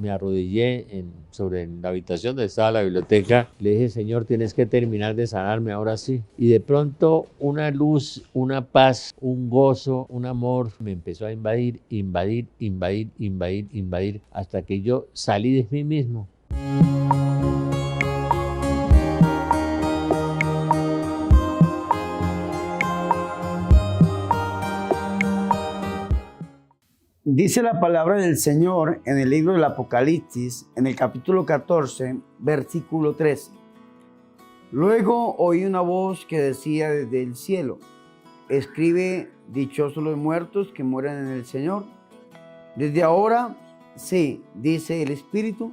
me arrodillé sobre la habitación donde estaba la biblioteca. Le dije, Señor, tienes que terminar de sanarme ahora sí. Y de pronto una luz, una paz, un gozo, un amor me empezó a invadir, hasta que yo salí de mí mismo. Dice la palabra del Señor en el libro del Apocalipsis, en el capítulo 14, versículo 13. Luego oí una voz que decía desde el cielo: escribe, dichosos los muertos que mueren en el Señor. Desde ahora, sí, dice el Espíritu,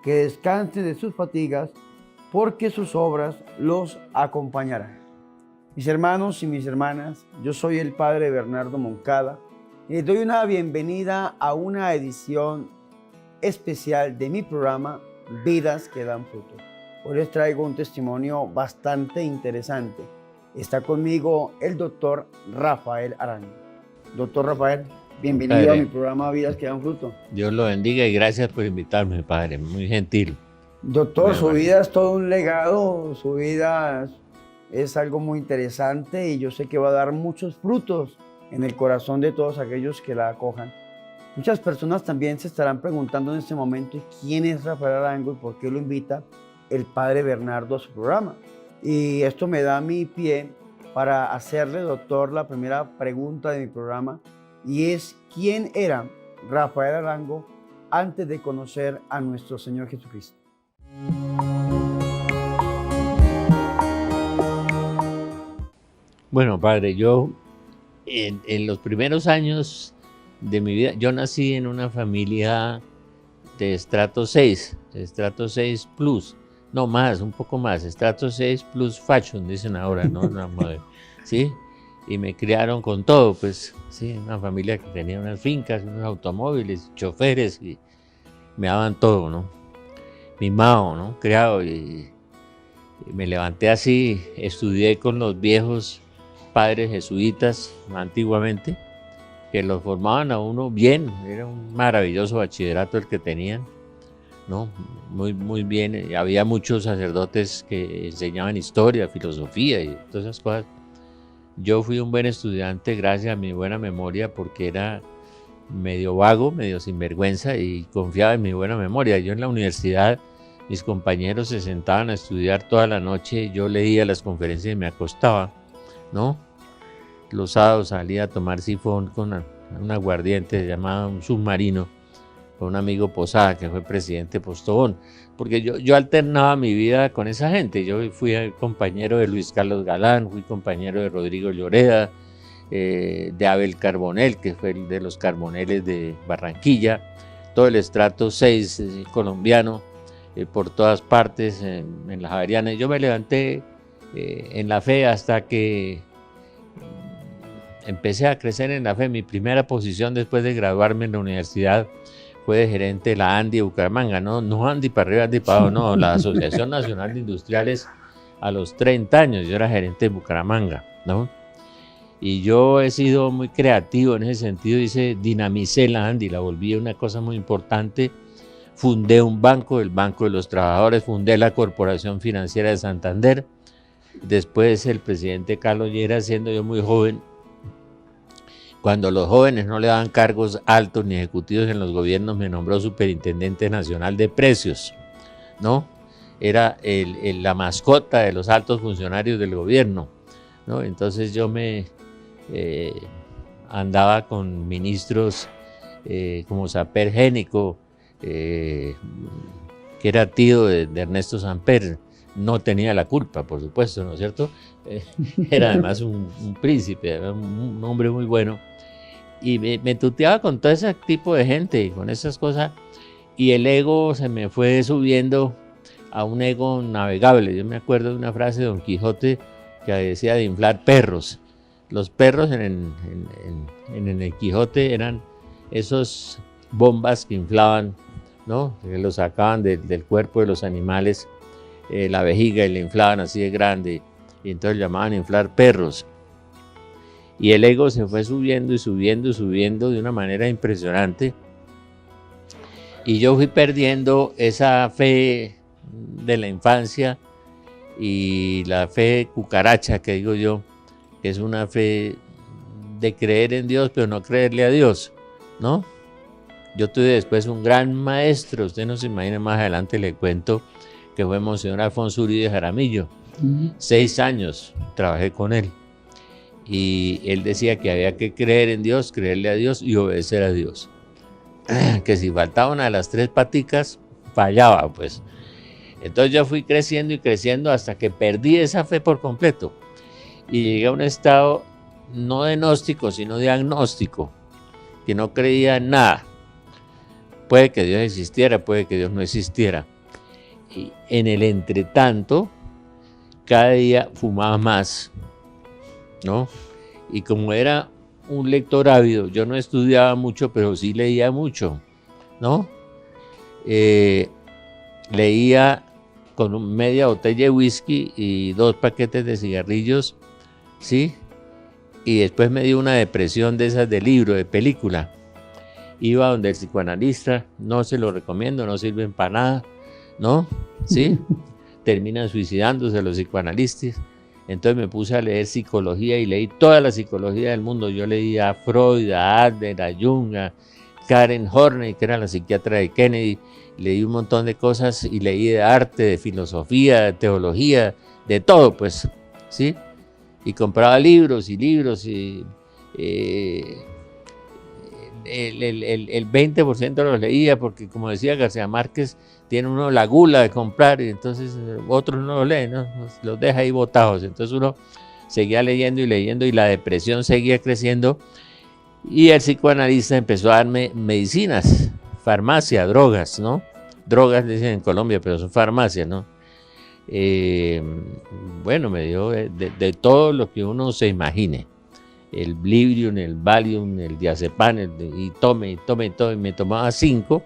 que descansen de sus fatigas, porque sus obras los acompañarán. Mis hermanos y mis hermanas, yo soy el Padre Bernardo Moncada y les doy una bienvenida a una edición especial de mi programa Vidas que dan fruto. Hoy les traigo un testimonio bastante interesante. Está conmigo el doctor Rafael Arango. Doctor Rafael, bienvenido Padre, a mi programa Vidas que dan fruto. Dios lo bendiga y gracias por invitarme, Padre, muy gentil. Doctor, Bueno, su vida es todo un legado, su vida es algo muy interesante y yo sé que va a dar muchos frutos en el corazón de todos aquellos que la acojan. Muchas personas también se estarán preguntando en este momento quién es Rafael Arango y por qué lo invita el Padre Bernardo a su programa. Y esto me da mi pie para hacerle, doctor, la primera pregunta de mi programa, y es: ¿quién era Rafael Arango antes de conocer a nuestro Señor Jesucristo? Bueno, Padre, yo en los primeros años de mi vida, yo nací en una familia de estrato 6 plus, no más, un poco más, estrato 6 plus fashion, dicen ahora, ¿no? ¿Sí? Y me criaron con todo, pues, sí, una familia que tenía unas fincas, unos automóviles, choferes, y me daban todo, ¿no? Mimado, ¿no? Criado, y me levanté así, estudié con los viejos padres jesuitas antiguamente, que los formaban a uno bien, era un maravilloso bachillerato el que tenían, ¿no? Muy bien, había muchos sacerdotes que enseñaban historia, filosofía y todas esas cosas. Yo fui un buen estudiante gracias a mi buena memoria, porque era medio vago, medio sinvergüenza y confiaba en mi buena memoria. Yo en la universidad, mis compañeros se sentaban a estudiar toda la noche, yo leía las conferencias y me acostaba, ¿no? Los sábados salía a tomar sifón con un aguardiente llamado un submarino, con un amigo Posada, que fue presidente de Postobón, porque yo alternaba mi vida con esa gente. Yo fui compañero de Luis Carlos Galán, fui compañero de Rodrigo Lloreda, de Abel Carbonell, que fue el de los Carboneles de Barranquilla, todo el estrato 6 colombiano, por todas partes, en las Javerianas. Yo me levanté en la fe hasta que empecé a crecer en la fe. Mi primera posición después de graduarme en la universidad fue de gerente de la ANDI de Bucaramanga, no ANDI para arriba, ANDI para abajo, no, la Asociación Nacional de Industriales. A los 30 años yo era gerente de Bucaramanga, ¿no? Y yo he sido muy creativo en ese sentido, dinamicé la ANDI, la volví una cosa muy importante. Fundé un banco, el Banco de los Trabajadores, fundé la Corporación Financiera de Santander. Después el presidente Carlos Lleras, siendo yo muy joven, cuando los jóvenes no le daban cargos altos ni ejecutivos en los gobiernos, me nombró superintendente nacional de precios, ¿no? Era la mascota de los altos funcionarios del gobierno, ¿no? Entonces yo me andaba con ministros como Samper Génico, que era tío de Ernesto Samper. No tenía la culpa, por supuesto, ¿no es cierto? Era además un príncipe, un hombre muy bueno. Y me tuteaba con todo ese tipo de gente, con esas cosas, y el ego se me fue subiendo a un ego navegable. Yo me acuerdo de una frase de Don Quijote que decía de inflar perros. Los perros en el Quijote eran esos bombas que inflaban, ¿no? Que los sacaban del cuerpo de los animales, la vejiga, y le inflaban así de grande, y entonces llamaban a inflar perros. Y el ego se fue subiendo y subiendo y subiendo de una manera impresionante. Y yo fui perdiendo esa fe de la infancia y la fe cucaracha, que digo yo, que es una fe de creer en Dios, pero no creerle a Dios, ¿no? Yo tuve después un gran maestro, usted no se imagina, más adelante le cuento, que fue Monseñor Alfonso Uribe Jaramillo. 6 años trabajé con él. Y él decía que había que creer en Dios, creerle a Dios y obedecer a Dios. Que si faltaba una de las 3 paticas, fallaba, pues. Entonces yo fui creciendo y creciendo hasta que perdí esa fe por completo. Y llegué a un estado no de gnóstico, sino de agnóstico, que no creía en nada. Puede que Dios existiera, puede que Dios no existiera. Y en el entretanto, cada día fumaba más, ¿no? Y como era un lector ávido, yo no estudiaba mucho, pero sí leía mucho, ¿no? Leía con media botella de whisky y 2 paquetes de cigarrillos, ¿sí? Y después me dio una depresión de esas de libro, de película. Iba donde el psicoanalista, no se lo recomiendo, no sirven para nada, ¿no? ¿Sí? Terminan suicidándose los psicoanalistas. Entonces me puse a leer psicología y leí toda la psicología del mundo. Yo leí a Freud, a Adler, a Jung, a Karen Horney, que era la psiquiatra de Kennedy. Leí un montón de cosas y leí de arte, de filosofía, de teología, de todo, pues, ¿sí? Y compraba libros y libros y el 20% los leía porque, como decía García Márquez, tiene uno la gula de comprar y entonces otros no los leen, ¿no? Los deja ahí botados. Entonces uno seguía leyendo y la depresión seguía creciendo y el psicoanalista empezó a darme medicinas, farmacia, drogas, ¿no? Drogas dicen en Colombia, pero son farmacias, ¿no? Bueno, me dio de todo lo que uno se imagine. El Blivium, el Valium, el Diazepam, y tome, y me tomaba 5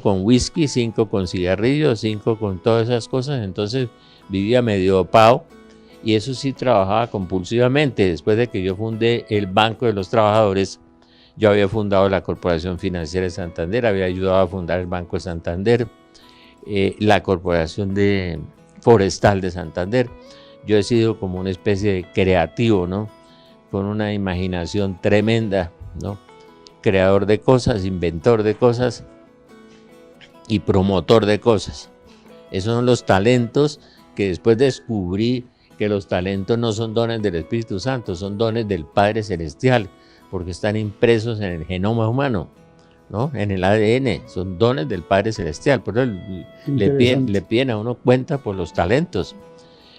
con whisky, 5 con cigarrillos, 5 con todas esas cosas. Entonces vivía medio dopado y eso sí trabajaba compulsivamente. Después de que yo fundé el Banco de los Trabajadores, yo había fundado la Corporación Financiera de Santander, había ayudado a fundar el Banco de Santander, la Corporación Forestal de Santander. Yo he sido como una especie de creativo, ¿no? Con una imaginación tremenda, ¿no? Creador de cosas, inventor de cosas y promotor de cosas. Esos son los talentos que después descubrí que los talentos no son dones del Espíritu Santo, son dones del Padre Celestial, porque están impresos en el genoma humano, ¿no? En el ADN, son dones del Padre Celestial. Por eso le piden a uno cuenta por los talentos.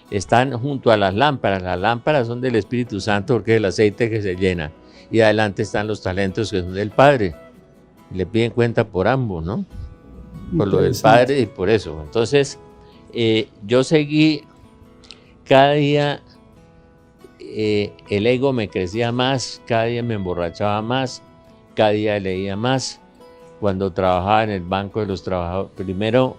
Están junto a las lámparas son del Espíritu Santo porque es el aceite que se llena, y adelante están los talentos que son del Padre, le piden cuenta por ambos, ¿no? Por lo del Padre y por eso. Entonces yo seguí cada día, el ego me crecía más, cada día me emborrachaba más, cada día leía más. Cuando trabajaba en el Banco de los Trabajadores, primero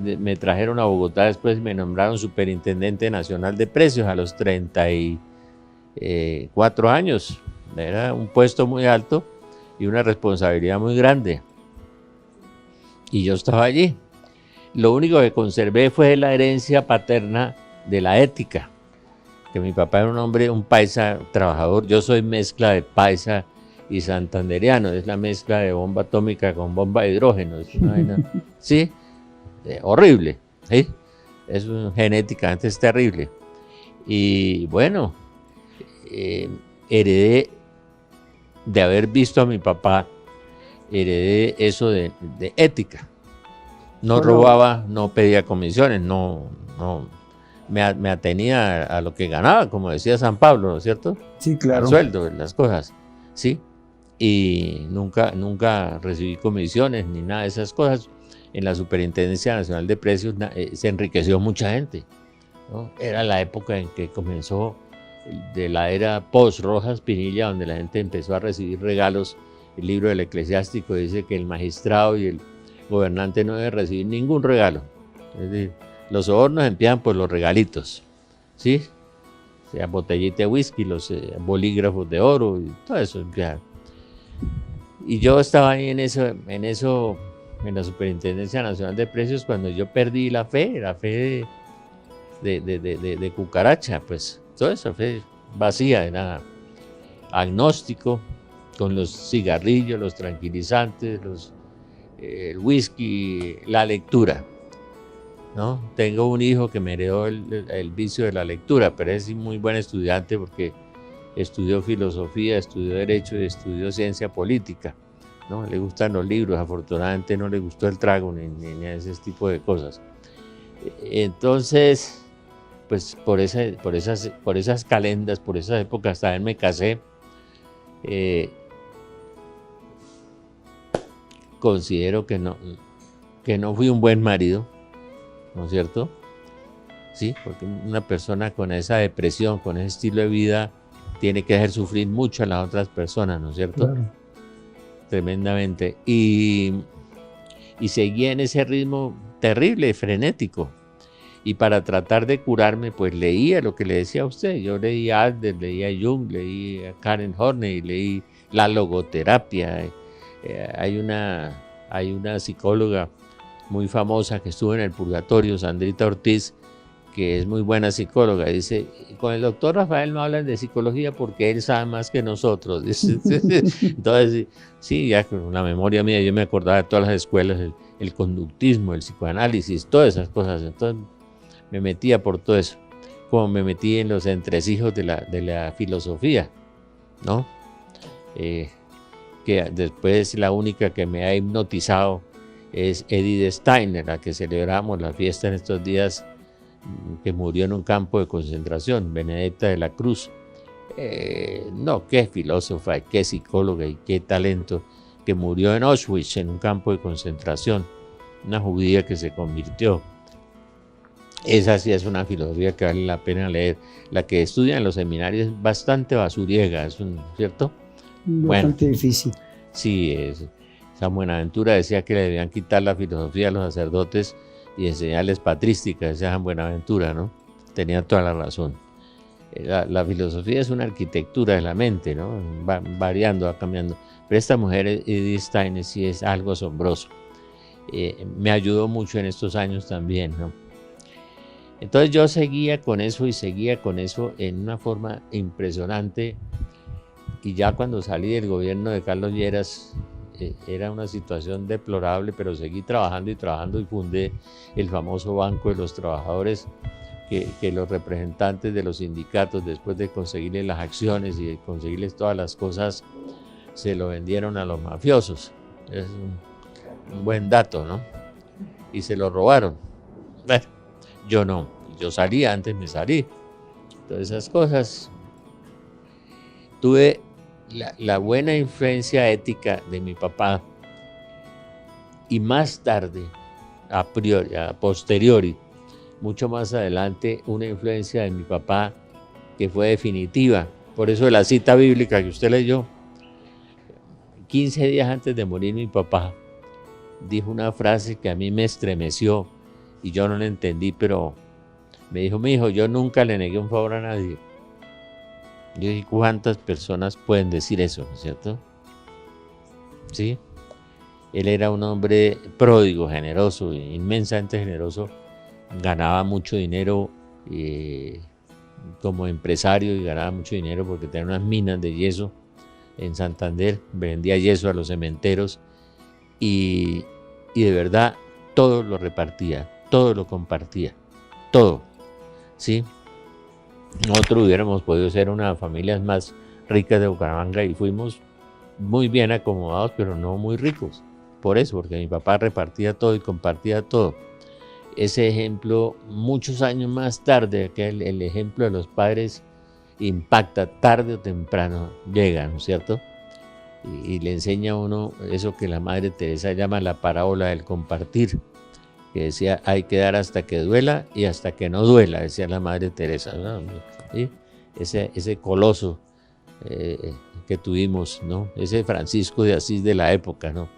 me trajeron a Bogotá, después me nombraron superintendente nacional de precios a los 34 años. Era un puesto muy alto y una responsabilidad muy grande. Y yo estaba allí. Lo único que conservé fue la herencia paterna de la ética, que mi papá era un hombre, un paisa trabajador. Yo soy mezcla de paisa y santandereano, es la mezcla de bomba atómica con bomba de hidrógeno. Es una vaina, ¿sí? Horrible, ¿sí? Es genéticamente es terrible. Y bueno, heredé de haber visto a mi papá, heredé eso de ética. No robaba, no pedía comisiones, no me atenía a lo que ganaba, como decía San Pablo, ¿no es cierto? Sí, claro. Al sueldo, las cosas, ¿sí? Y nunca recibí comisiones ni nada de esas cosas. En la Superintendencia Nacional de Precios se enriqueció mucha gente, ¿no? Era la época en que comenzó de la era post-Rojas Pinilla, donde la gente empezó a recibir regalos. El libro del Eclesiástico dice que el magistrado y el gobernante no debe recibir ningún regalo. Es decir, los sobornos empiezan por los regalitos, ¿sí? O sea, botellita de whisky, los bolígrafos de oro y todo eso empieza. Y yo estaba ahí en eso en la Superintendencia Nacional de Precios cuando yo perdí la fe de cucaracha, pues toda esa fe vacía de nada, agnóstico, con los cigarrillos, los tranquilizantes, el whisky, la lectura, ¿no? Tengo un hijo que me heredó el vicio de la lectura, pero es muy buen estudiante porque estudió filosofía, estudió derecho y estudió ciencia política, ¿no? Le gustan los libros, afortunadamente no le gustó el trago ni ese tipo de cosas. Entonces, pues por esas calendas, por esas épocas también me casé. Considero que no fui un buen marido, ¿no es cierto? Sí, porque una persona con esa depresión, con ese estilo de vida, tiene que hacer sufrir mucho a las otras personas, ¿no es cierto? Claro. Tremendamente. Y seguía en ese ritmo terrible, frenético. Y para tratar de curarme, pues leía lo que le decía a usted. Yo leía Adler, leía Jung, leía Karen Horney, leí la logoterapia. Hay una psicóloga muy famosa que estuvo en el purgatorio, Sandrita Ortiz, que es muy buena psicóloga. Dice, con el doctor Rafael no hablan de psicología porque él sabe más que nosotros. Entonces, sí, ya con la memoria mía, yo me acordaba de todas las escuelas, el conductismo, el psicoanálisis, todas esas cosas. Entonces, me metía por todo eso, como me metí en los entresijos de la filosofía, ¿no? Que después la única que me ha hipnotizado es Edith Steiner, la que celebramos la fiesta en estos días, que murió en un campo de concentración, Benedetta de la Cruz. No, qué filósofa, qué psicóloga y qué talento, que murió en Auschwitz, en un campo de concentración, una judía que se convirtió. Esa sí es una filosofía que vale la pena leer. La que estudian en los seminarios es bastante basuriega, ¿cierto? Bastante difícil. Sí, San Buenaventura decía que le debían quitar la filosofía a los sacerdotes y enseñarles patrística, decía San Buenaventura, ¿no? Tenía toda la razón. La filosofía es una arquitectura de la mente, ¿no? Va variando, va cambiando. Pero esta mujer, Edith Steiner, sí es algo asombroso. Me ayudó mucho en estos años también, ¿no? Entonces yo seguía con eso en una forma impresionante, y ya cuando salí del gobierno de Carlos Lleras era una situación deplorable, pero seguí trabajando y fundé el famoso Banco de los Trabajadores, que los representantes de los sindicatos, después de conseguirles las acciones y de conseguirles todas las cosas, se lo vendieron a los mafiosos. Es un buen dato, ¿no? Y se lo robaron. Bueno, yo no, yo salí, antes me salí. Todas esas cosas. Tuve la buena influencia ética de mi papá, y más tarde, a posteriori, mucho más adelante, una influencia de mi papá que fue definitiva. Por eso la cita bíblica que usted leyó, 15 días antes de morir mi papá dijo una frase que a mí me estremeció y yo no la entendí, pero me dijo: mi hijo, yo nunca le negué un favor a nadie. Yo dije, ¿cuántas personas pueden decir eso, no es cierto? Sí. Él era un hombre pródigo, generoso, inmensamente generoso. Ganaba mucho dinero como empresario, y ganaba mucho dinero porque tenía unas minas de yeso en Santander. Vendía yeso a los cementeros y de verdad todo lo repartía, todo lo compartía, todo. ¿Sí? Nosotros hubiéramos podido ser una de las familias más ricas de Bucaramanga y fuimos muy bien acomodados, pero no muy ricos. Por eso, porque mi papá repartía todo y compartía todo. Ese ejemplo, muchos años más tarde, el ejemplo de los padres impacta, tarde o temprano llega, ¿no es cierto? Y le enseña a uno eso que la Madre Teresa llama la parábola del compartir, que decía, hay que dar hasta que duela y hasta que no duela, decía la Madre Teresa, ¿no? ¿Sí? Ese coloso que tuvimos, ¿no? Ese Francisco de Asís de la época, ¿no?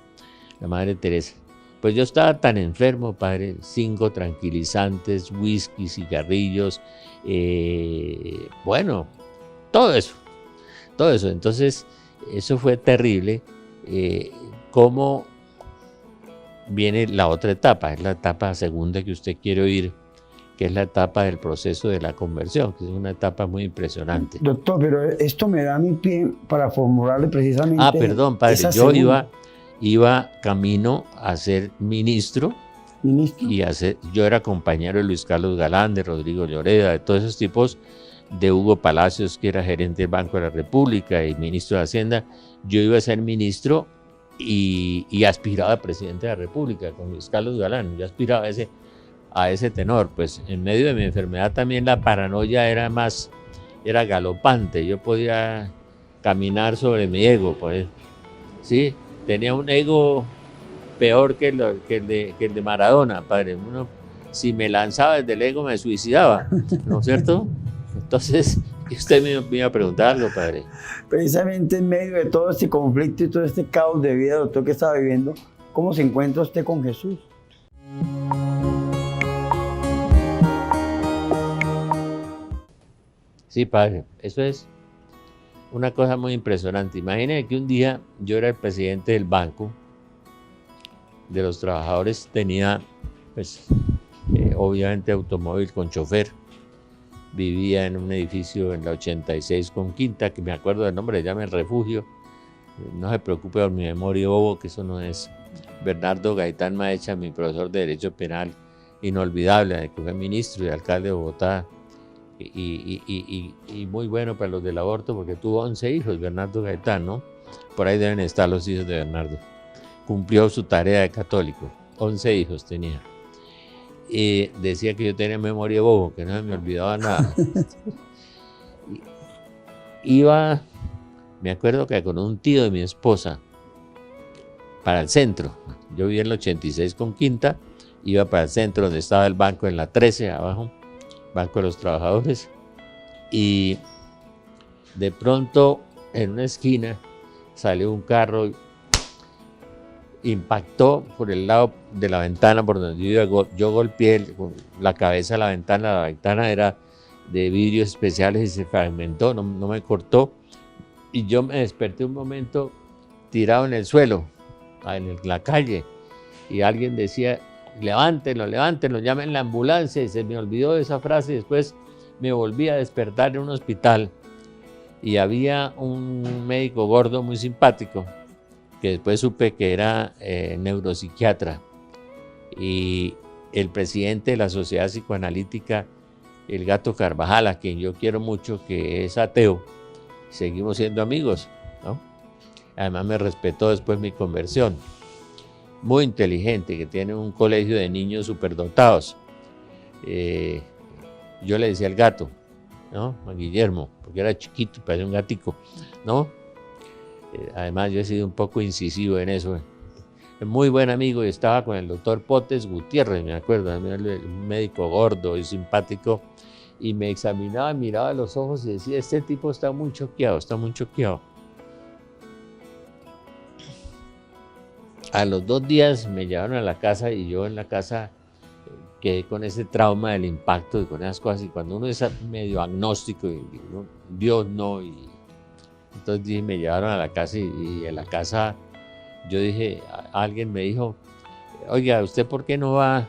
La Madre Teresa. Pues yo estaba tan enfermo, padre, 5 tranquilizantes, whisky, cigarrillos, bueno, todo eso. Entonces, eso fue terrible, como viene la otra etapa, es la etapa segunda que usted quiere oír, que es la etapa del proceso de la conversión, que es una etapa muy impresionante. Doctor, pero esto me da mi pie para formularle precisamente. Perdón, padre, yo iba camino a ser ministro. Yo era compañero de Luis Carlos Galán, de Rodrigo Lloreda, de todos esos tipos, de Hugo Palacios, que era gerente del Banco de la República y ministro de Hacienda. Yo iba a ser ministro y aspiraba a presidente de la República con Luis Carlos Galán. Yo aspiraba a ese tenor. Pues en medio de mi enfermedad también la paranoia era galopante. Yo podía caminar sobre mi ego, pues, ¿sí? Tenía un ego peor que el de Maradona, padre. Si me lanzaba desde el ego me suicidaba, ¿no es cierto? Entonces, usted me iba a preguntar algo, padre. Precisamente en medio de todo este conflicto y todo este caos de vida, doctor, que estaba viviendo, ¿cómo se encuentra usted con Jesús? Sí, padre, eso es una cosa muy impresionante. Imagínense que un día yo era el presidente del banco de los trabajadores, tenía, pues, obviamente automóvil con chofer, vivía en un edificio en la 86 con Quinta, que me acuerdo del nombre, se llama El Refugio. No se preocupe por mi memoria bobo, que eso no es. Bernardo Gaitán Maecha, mi profesor de Derecho Penal, inolvidable, que fue ministro y alcalde de Bogotá, y muy bueno para los del aborto, porque tuvo 11 hijos, Bernardo Gaitán, ¿no? Por ahí deben estar los hijos de Bernardo. Cumplió su tarea de católico, 11 hijos tenía. Y decía que yo tenía memoria bobo, que no se me olvidaba nada. Me acuerdo que con un tío de mi esposa, para el centro. Yo vivía en la 86 con Quinta, iba para el centro donde estaba el banco, en la 13 abajo, Banco de los Trabajadores, y de pronto en una esquina salió un carro, impactó por el lado de la ventana por donde yo golpeé la cabeza a la ventana era de vidrios especiales y se fragmentó, no me cortó, y yo me desperté un momento tirado en el suelo, en la calle, y alguien decía: levántenlo, llamen la ambulancia, y se me olvidó esa frase. Después me volví a despertar en un hospital y había un médico gordo muy simpático, que después supe que era neuropsiquiatra, y el presidente de la Sociedad Psicoanalítica, el Gato Carvajal, a quien yo quiero mucho, que es ateo. Seguimos siendo amigos, ¿no? Además me respetó después mi conversión. Muy inteligente, que tiene un colegio de niños superdotados. Yo le decía al gato, ¿no? A Guillermo, porque era chiquito, parecía un gatico, ¿no? Además yo he sido un poco incisivo en eso. Muy buen amigo, y estaba con el doctor Potes Gutiérrez, me acuerdo, un médico gordo y simpático, y me examinaba, miraba a los ojos y decía: este tipo está muy choqueado, está muy choqueado. A los 2 días me llevaron a la casa, y yo en la casa quedé con ese trauma del impacto y con esas cosas. Y cuando uno es medio agnóstico, y Dios no, y entonces me llevaron a la casa, y en la casa yo dije, alguien me dijo: oiga, ¿usted por qué no va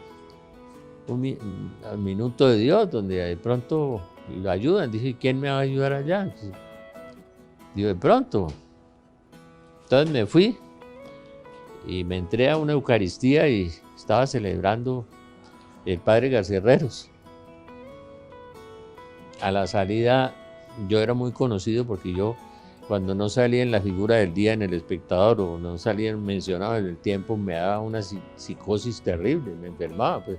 al minuto de Dios, donde de pronto lo ayudan? Dije: ¿quién me va a ayudar allá? Digo, de pronto. Entonces me fui y me entré a una Eucaristía y estaba celebrando el padre Garcerreros. A la salida, yo era muy conocido porque yo, cuando no salía en la figura del día en El Espectador, o no salía mencionado en El Tiempo, me daba una psicosis terrible, me enfermaba, pues,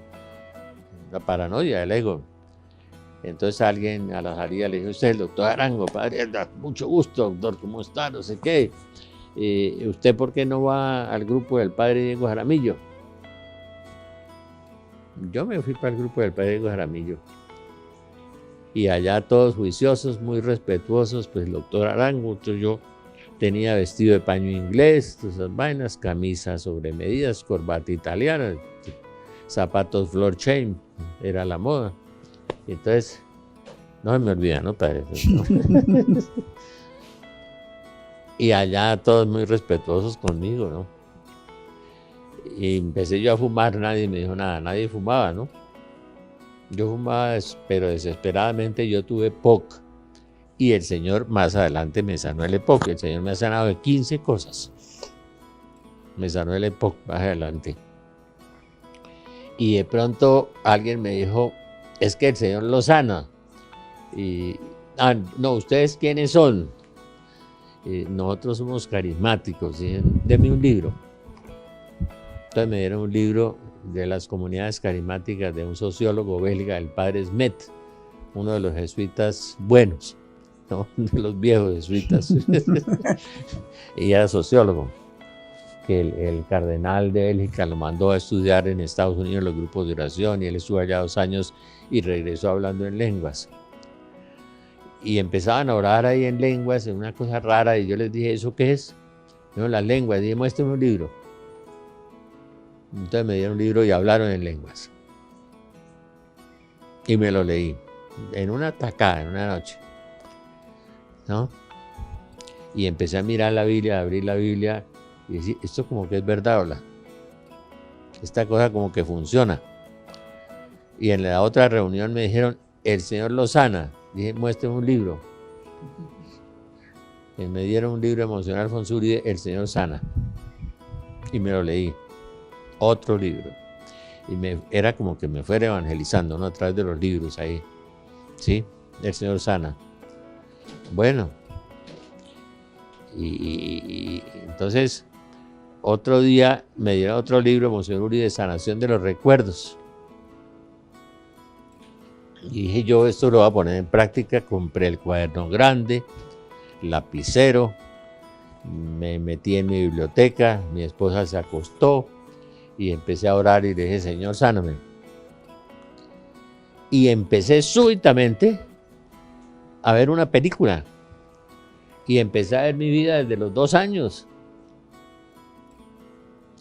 la paranoia, el ego. Entonces alguien a la salida le dijo: usted es el doctor Arango, padre, mucho gusto, doctor, ¿cómo está? No sé qué. ¿Usted por qué no va al grupo del padre Diego Jaramillo? Yo me fui para el grupo del padre Diego Jaramillo. Y allá todos juiciosos, muy respetuosos, pues el doctor Arango. Entonces yo tenía vestido de paño inglés, todas esas vainas, camisas sobre medidas, corbata italiana, zapatos floor chain, era la moda. Y entonces, no se me olvida, ¿no, padre? Y allá todos muy respetuosos conmigo, ¿no? Y empecé yo a fumar, nadie me dijo nada, nadie fumaba, ¿no? Yo fumaba, pero desesperadamente. Yo tuve POC y el Señor más adelante me sanó el EPOC. El Señor me ha sanado de 15 cosas. Me sanó el EPOC más adelante. Y de pronto alguien me dijo, es que el Señor lo sana. Y, no, ¿ustedes quiénes son? Nosotros somos carismáticos. Y denme un libro. Entonces me dieron un libro de las comunidades carismáticas de un sociólogo belga, el padre Smet, uno de los jesuitas buenos, ¿no? De los viejos jesuitas. Y era sociólogo, que el cardenal de Bélgica lo mandó a estudiar en Estados Unidos los grupos de oración, y él estuvo allá 2 años y regresó hablando en lenguas. Y empezaban a orar ahí en lenguas, en una cosa rara, y yo les dije, ¿eso qué es? No, las lenguas. Dije, muéstrame un libro. Entonces me dieron un libro y hablaron en lenguas. Y me lo leí en una tacada, en una noche, ¿no? Y empecé a mirar la Biblia, a abrir la Biblia y decir, esto como que es verdad, ¿verdad? Esta cosa como que funciona. Y en la otra reunión me dijeron, el Señor lo sana. Dije, muéstrame un libro. Y me dieron un libro emocional Fonsuri, El Señor sana. Y me lo leí. Otro libro. Y era como que me fuera evangelizando, ¿no? A través de los libros ahí. ¿Sí? El Señor sana. Bueno. Y entonces, otro día me dieron otro libro, Monseñor Uri, de sanación de los recuerdos. Y dije, yo esto lo voy a poner en práctica. Compré el cuaderno grande, lapicero, me metí en mi biblioteca, mi esposa se acostó y empecé a orar y le dije, Señor, sáname. Y empecé súbitamente a ver una película. Y empecé a ver mi vida desde los 2 años.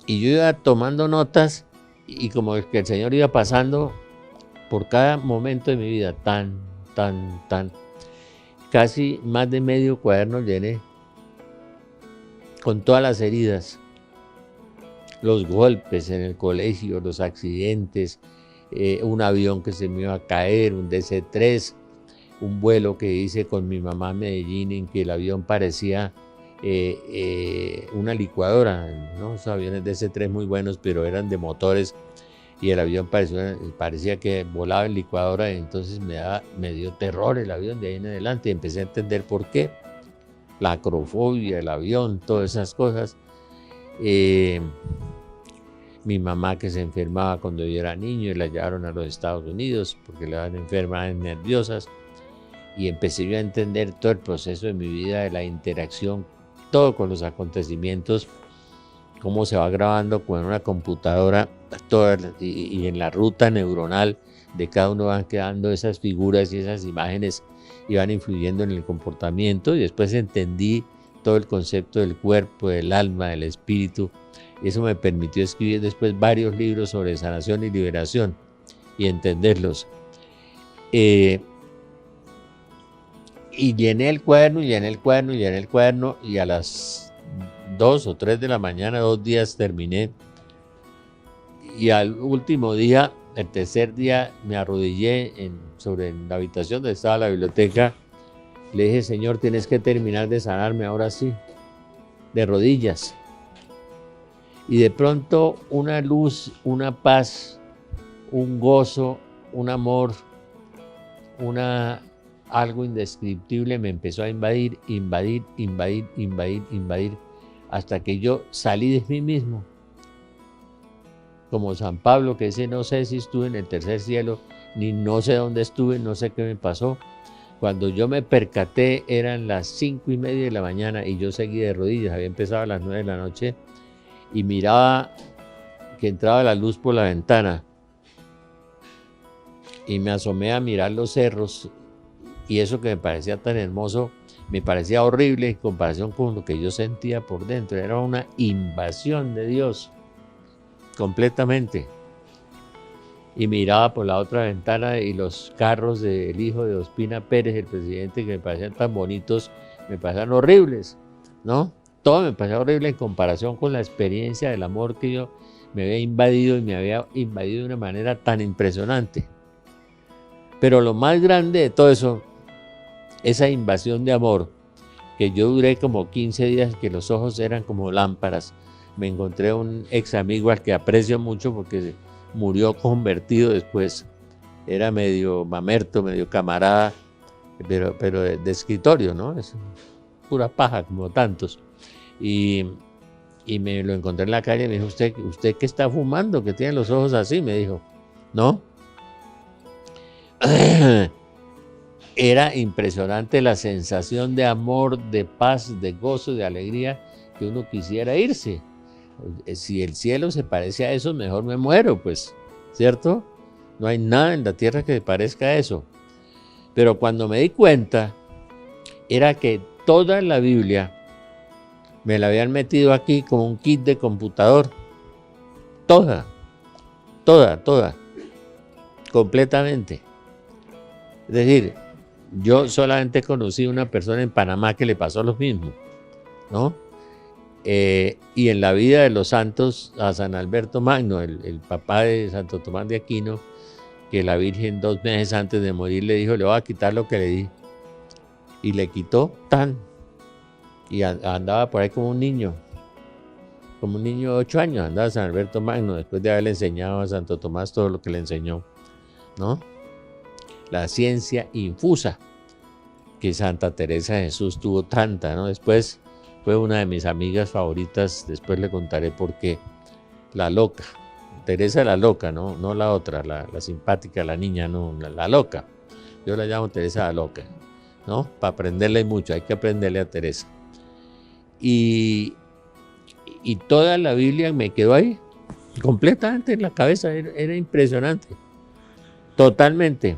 Y yo iba tomando notas y como que el Señor iba pasando por cada momento de mi vida, casi más de medio cuaderno llené, con todas las heridas, los golpes en el colegio, los accidentes, un avión que se me iba a caer, un DC-3, un vuelo que hice con mi mamá a Medellín en que el avión parecía una licuadora, ¿no? Esos aviones DC-3 muy buenos, pero eran de motores, y el avión parecía que volaba en licuadora, y entonces me dio terror el avión de ahí en adelante, y empecé a entender por qué, la acrofobia, el avión, todas esas cosas. Mi mamá que se enfermaba cuando yo era niño y la llevaron a los Estados Unidos porque le daban enfermedades nerviosas, y empecé yo a entender todo el proceso de mi vida, de la interacción, todo con los acontecimientos, cómo se va grabando con una computadora, y en la ruta neuronal de cada uno van quedando esas figuras y esas imágenes y van influyendo en el comportamiento. Y después entendí todo el concepto del cuerpo, del alma, del espíritu. Y eso me permitió escribir después varios libros sobre sanación y liberación y entenderlos. Y llené el cuaderno, y a las 2 o 3 de la mañana, 2 días terminé. Y al último día, el tercer día, me arrodillé sobre la habitación donde estaba la biblioteca. Le dije, Señor, tienes que terminar de sanarme ahora sí, de rodillas. Y de pronto una luz, una paz, un gozo, un amor, algo indescriptible me empezó a invadir, hasta que yo salí de mí mismo. Como San Pablo, que dice, no sé si estuve en el tercer cielo, ni no sé dónde estuve, no sé qué me pasó. Cuando yo me percaté eran las 5:30 de la mañana y yo seguí de rodillas, había empezado a las 9 de la noche y miraba que entraba la luz por la ventana y me asomé a mirar los cerros, y eso que me parecía tan hermoso me parecía horrible en comparación con lo que yo sentía por dentro. Era una invasión de Dios completamente. Y miraba por la otra ventana y los carros del hijo de Ospina Pérez, el presidente, que me parecían tan bonitos, me parecían horribles, ¿no? Todo me parecía horrible en comparación con la experiencia del amor que yo me había invadido y me había invadido de una manera tan impresionante. Pero lo más grande de todo eso, esa invasión de amor, que yo duré como 15 días, que los ojos eran como lámparas. Me encontré un ex amigo al que aprecio mucho porque murió convertido después. Era medio mamerto, medio camarada, pero de escritorio, ¿no? Es pura paja, como tantos. Y me lo encontré en la calle y me dijo, ¿usted qué está fumando? Que tiene los ojos así, me dijo. ¿No? Era impresionante la sensación de amor, de paz, de gozo, de alegría, que uno quisiera irse. Si el cielo se parece a eso, mejor me muero, pues, ¿cierto? No hay nada en la tierra que se parezca a eso. Pero cuando me di cuenta, era que toda la Biblia me la habían metido aquí como un kit de computador. Toda, completamente. Es decir, yo solamente conocí a una persona en Panamá que le pasó lo mismo, ¿no? Y en la vida de los santos, a San Alberto Magno, el papá de Santo Tomás de Aquino, que la Virgen 2 meses antes de morir le dijo, le voy a quitar lo que le di. Y le quitó y andaba por ahí como un niño de 8 años, andaba San Alberto Magno, después de haberle enseñado a Santo Tomás todo lo que le enseñó, ¿no? La ciencia infusa, que Santa Teresa de Jesús tuvo tanta, ¿no? Después fue una de mis amigas favoritas, después le contaré por qué, la loca, Teresa la loca, no la otra, la simpática, la niña, no, la loca, yo la llamo Teresa la loca, ¿no? Para aprenderle mucho, hay que aprenderle a Teresa. Y toda la Biblia me quedó ahí, completamente en la cabeza, era impresionante, totalmente.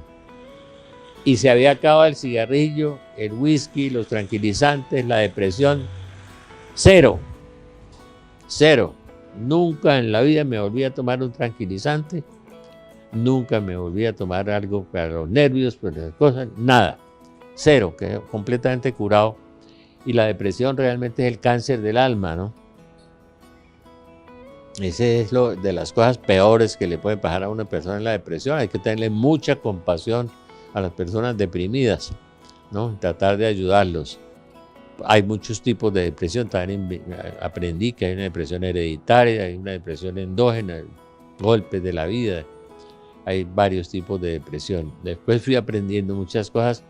Y se había acabado el cigarrillo, el whisky, los tranquilizantes, la depresión. Cero. Nunca en la vida me volví a tomar un tranquilizante. Nunca me volví a tomar algo para los nervios, para las cosas. Nada. Cero. Quedé completamente curado. Y la depresión realmente es el cáncer del alma, ¿no? Ese es lo de las cosas peores que le puede pasar a una persona en la depresión. Hay que tenerle mucha compasión a las personas deprimidas, ¿no? Tratar de ayudarlos. Hay muchos tipos de depresión. También aprendí que hay una depresión hereditaria, hay una depresión endógena, golpes de la vida. Hay varios tipos de depresión. Después fui aprendiendo muchas cosas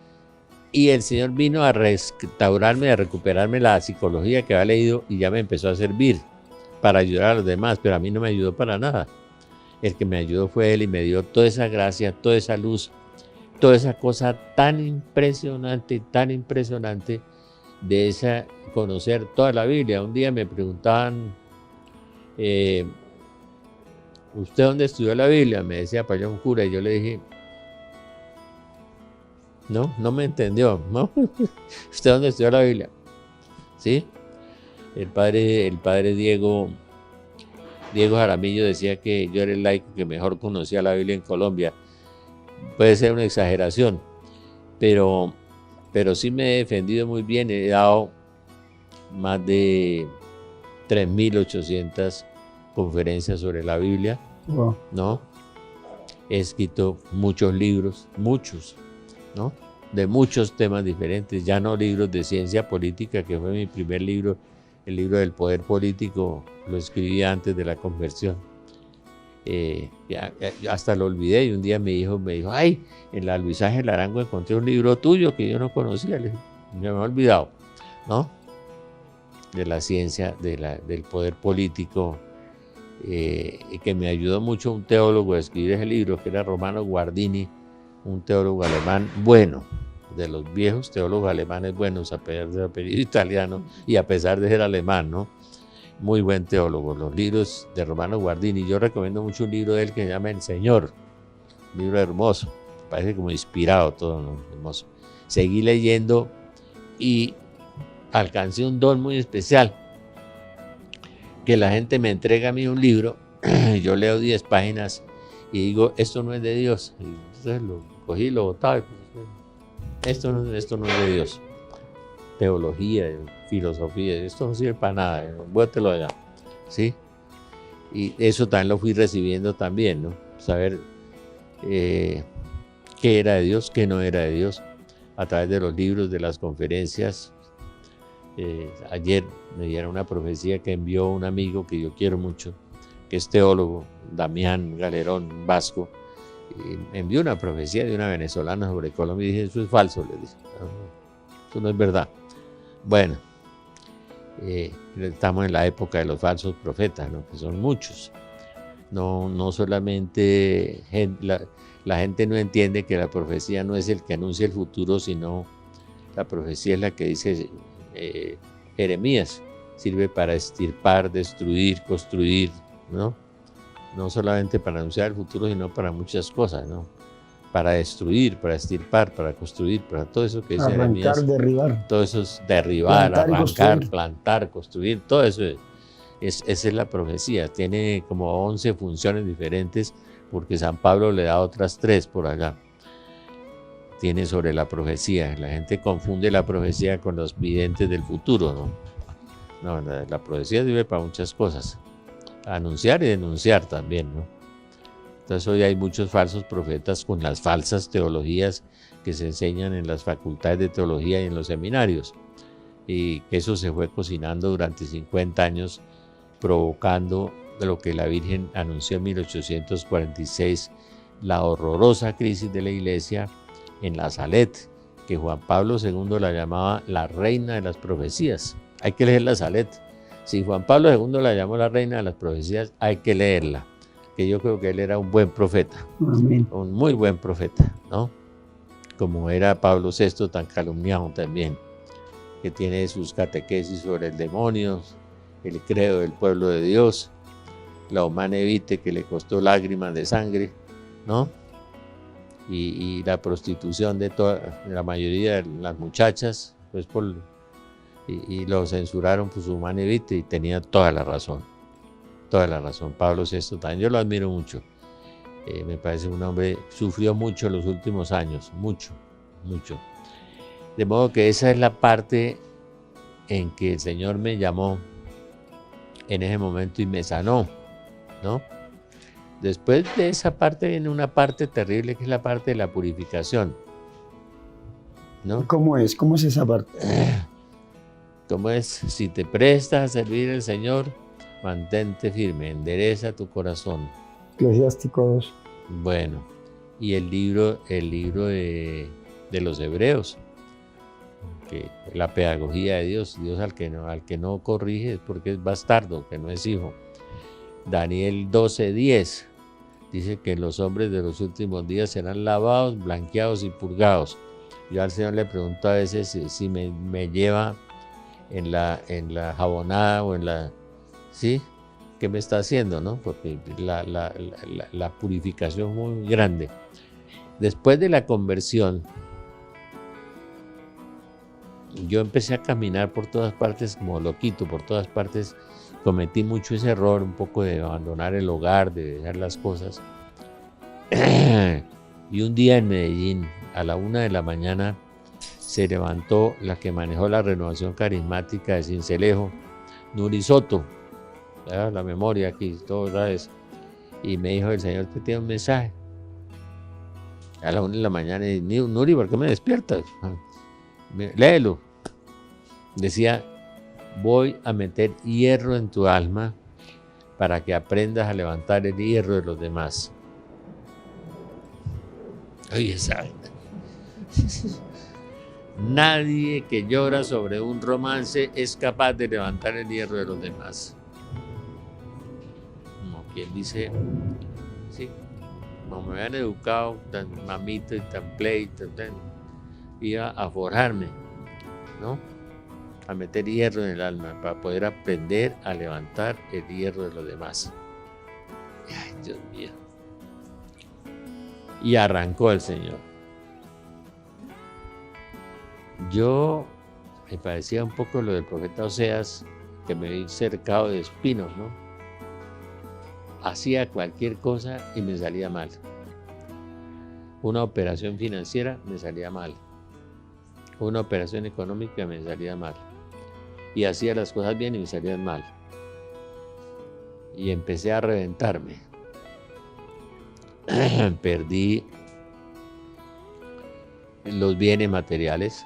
y el Señor vino a restaurarme, a recuperarme la psicología que había leído y ya me empezó a servir para ayudar a los demás, pero a mí no me ayudó para nada. El que me ayudó fue Él y me dio toda esa gracia, toda esa luz, toda esa cosa tan impresionante de esa conocer toda la Biblia. Un día me preguntaban, ¿usted dónde estudió la Biblia? Me decía para allá un cura y yo le dije, no me entendió, ¿no? ¿Usted dónde estudió la Biblia? ¿Sí? El padre Diego Jaramillo decía que yo era el laico que mejor conocía la Biblia en Colombia. Puede ser una exageración, pero sí me he defendido muy bien. He dado más de 3.800 conferencias sobre la Biblia, wow, ¿no? He escrito muchos libros, ¿no? De muchos temas diferentes, ya no libros de ciencia política, que fue mi primer libro, el libro del poder político, lo escribí antes de la conversión. Hasta lo olvidé y un día mi hijo me dijo, ay, en la Luis Ángel Arango encontré un libro tuyo que yo no conocía. Le dije, me había olvidado, ¿no? De la ciencia, del poder político, que me ayudó mucho un teólogo a escribir ese libro, que era Romano Guardini, un teólogo alemán bueno, de los viejos teólogos alemanes buenos, a pesar de ser apellido italiano y a pesar de ser alemán, ¿no? Muy buen teólogo. Los libros de Romano Guardini, yo recomiendo mucho un libro de él que se llama El Señor, un libro hermoso, parece como inspirado todo, ¿no? Hermoso. Seguí leyendo y alcancé un don muy especial, que la gente me entrega a mí un libro, yo leo 10 páginas y digo, esto no es de Dios. Y entonces lo cogí, lo botaba y pues, esto no es de Dios. Teología, filosofía, esto no sirve para nada, bótelo allá, ¿sí? Y eso también lo fui recibiendo también, ¿no? Saber qué era de Dios, qué no era de Dios, a través de los libros, de las conferencias. Ayer me dieron una profecía que envió un amigo que yo quiero mucho, que es teólogo, Damián Galerón, vasco. Y envió una profecía de una venezolana sobre Colombia y dije, eso es falso, le dije, eso no es verdad. Bueno, estamos en la época de los falsos profetas, ¿no? Que son muchos. No solamente la gente no entiende que la profecía no es el que anuncia el futuro, sino la profecía es la que dice Jeremías, sirve para extirpar, destruir, construir, ¿no? No solamente para anunciar el futuro, sino para muchas cosas, ¿no? Para destruir, para extirpar, para construir, para todo eso que dice Jeremías. Arrancar, derribar. Todo eso es derribar, Plantar y arrancar, construir. plantar, construir, todo eso esa es la profecía. Tiene como 11 funciones diferentes, porque San Pablo le da otras 3 por allá. Tiene sobre la profecía. La gente confunde la profecía con los videntes del futuro, ¿no? No, la profecía sirve para muchas cosas. Anunciar y denunciar también, ¿no? Entonces hoy hay muchos falsos profetas con las falsas teologías que se enseñan en las facultades de teología y en los seminarios. Y que eso se fue cocinando durante 50 años, provocando lo que la Virgen anunció en 1846, la horrorosa crisis de la Iglesia en la Salet, que Juan Pablo II la llamaba la reina de las profecías. Hay que leer la Salet. Si Juan Pablo II la llamó la reina de las profecías, hay que leerla, que yo creo que él era un buen profeta, Amén. un muy buen profeta, ¿no? Como era Pablo VI, tan calumniado también, que tiene sus catequesis sobre el demonio, el credo del pueblo de Dios, la humana evite que le costó lágrimas de sangre, ¿no? Y la prostitución de la mayoría de las muchachas, pues y lo censuraron por su humana evite y tenía toda la razón. Toda la razón. Pablo VI también, yo lo admiro mucho. Me parece un hombre, sufrió mucho en los últimos años, mucho. De modo que esa es la parte en que el Señor me llamó en ese momento y me sanó, ¿no? Después de esa parte viene una parte terrible que es la parte de la purificación, ¿no? ¿Cómo es? ¿Cómo es esa parte? ¿Cómo es? Si te prestas a servir al Señor, mantente firme, endereza tu corazón. Eclesiástico 2. Bueno, y el libro de los Hebreos, que la pedagogía de Dios al que no corrige es porque es bastardo, que no es hijo. Daniel 12:10 dice que los hombres de los últimos días serán lavados, blanqueados y purgados. Yo al Señor le pregunto a veces si me lleva en la jabonada o en la... ¿Sí? ¿Qué me está haciendo, no? Porque la purificación es muy grande. Después de la conversión, yo empecé a caminar por todas partes como loquito, por todas partes. Cometí mucho ese error, un poco de abandonar el hogar, de dejar las cosas. Y un día en Medellín, a la 1 de la mañana, se levantó la que manejó la renovación carismática de Sincelejo, Nuri Soto, la memoria aquí, todo, ¿sabes? Y me dijo, el Señor te tiene un mensaje. A la 1 de la mañana, y Nuri, ¿por qué me despiertas? Léelo. Decía, voy a meter hierro en tu alma para que aprendas a levantar el hierro de los demás. Oye, ¿sabes? Nadie que llora sobre un romance es capaz de levantar el hierro de los demás. Como quien dice, sí, como me habían educado tan mamito y tan play, iba a forjarme, ¿no? A meter hierro en el alma para poder aprender a levantar el hierro de los demás. Ay, Dios mío. Y arrancó el Señor. Yo me parecía un poco lo del profeta Oseas, que me vi cercado de espinos, ¿no? Hacía cualquier cosa y me salía mal. Una operación financiera me salía mal. Una operación económica me salía mal. Y hacía las cosas bien y me salían mal. y empecé a reventarme. Perdí los bienes materiales.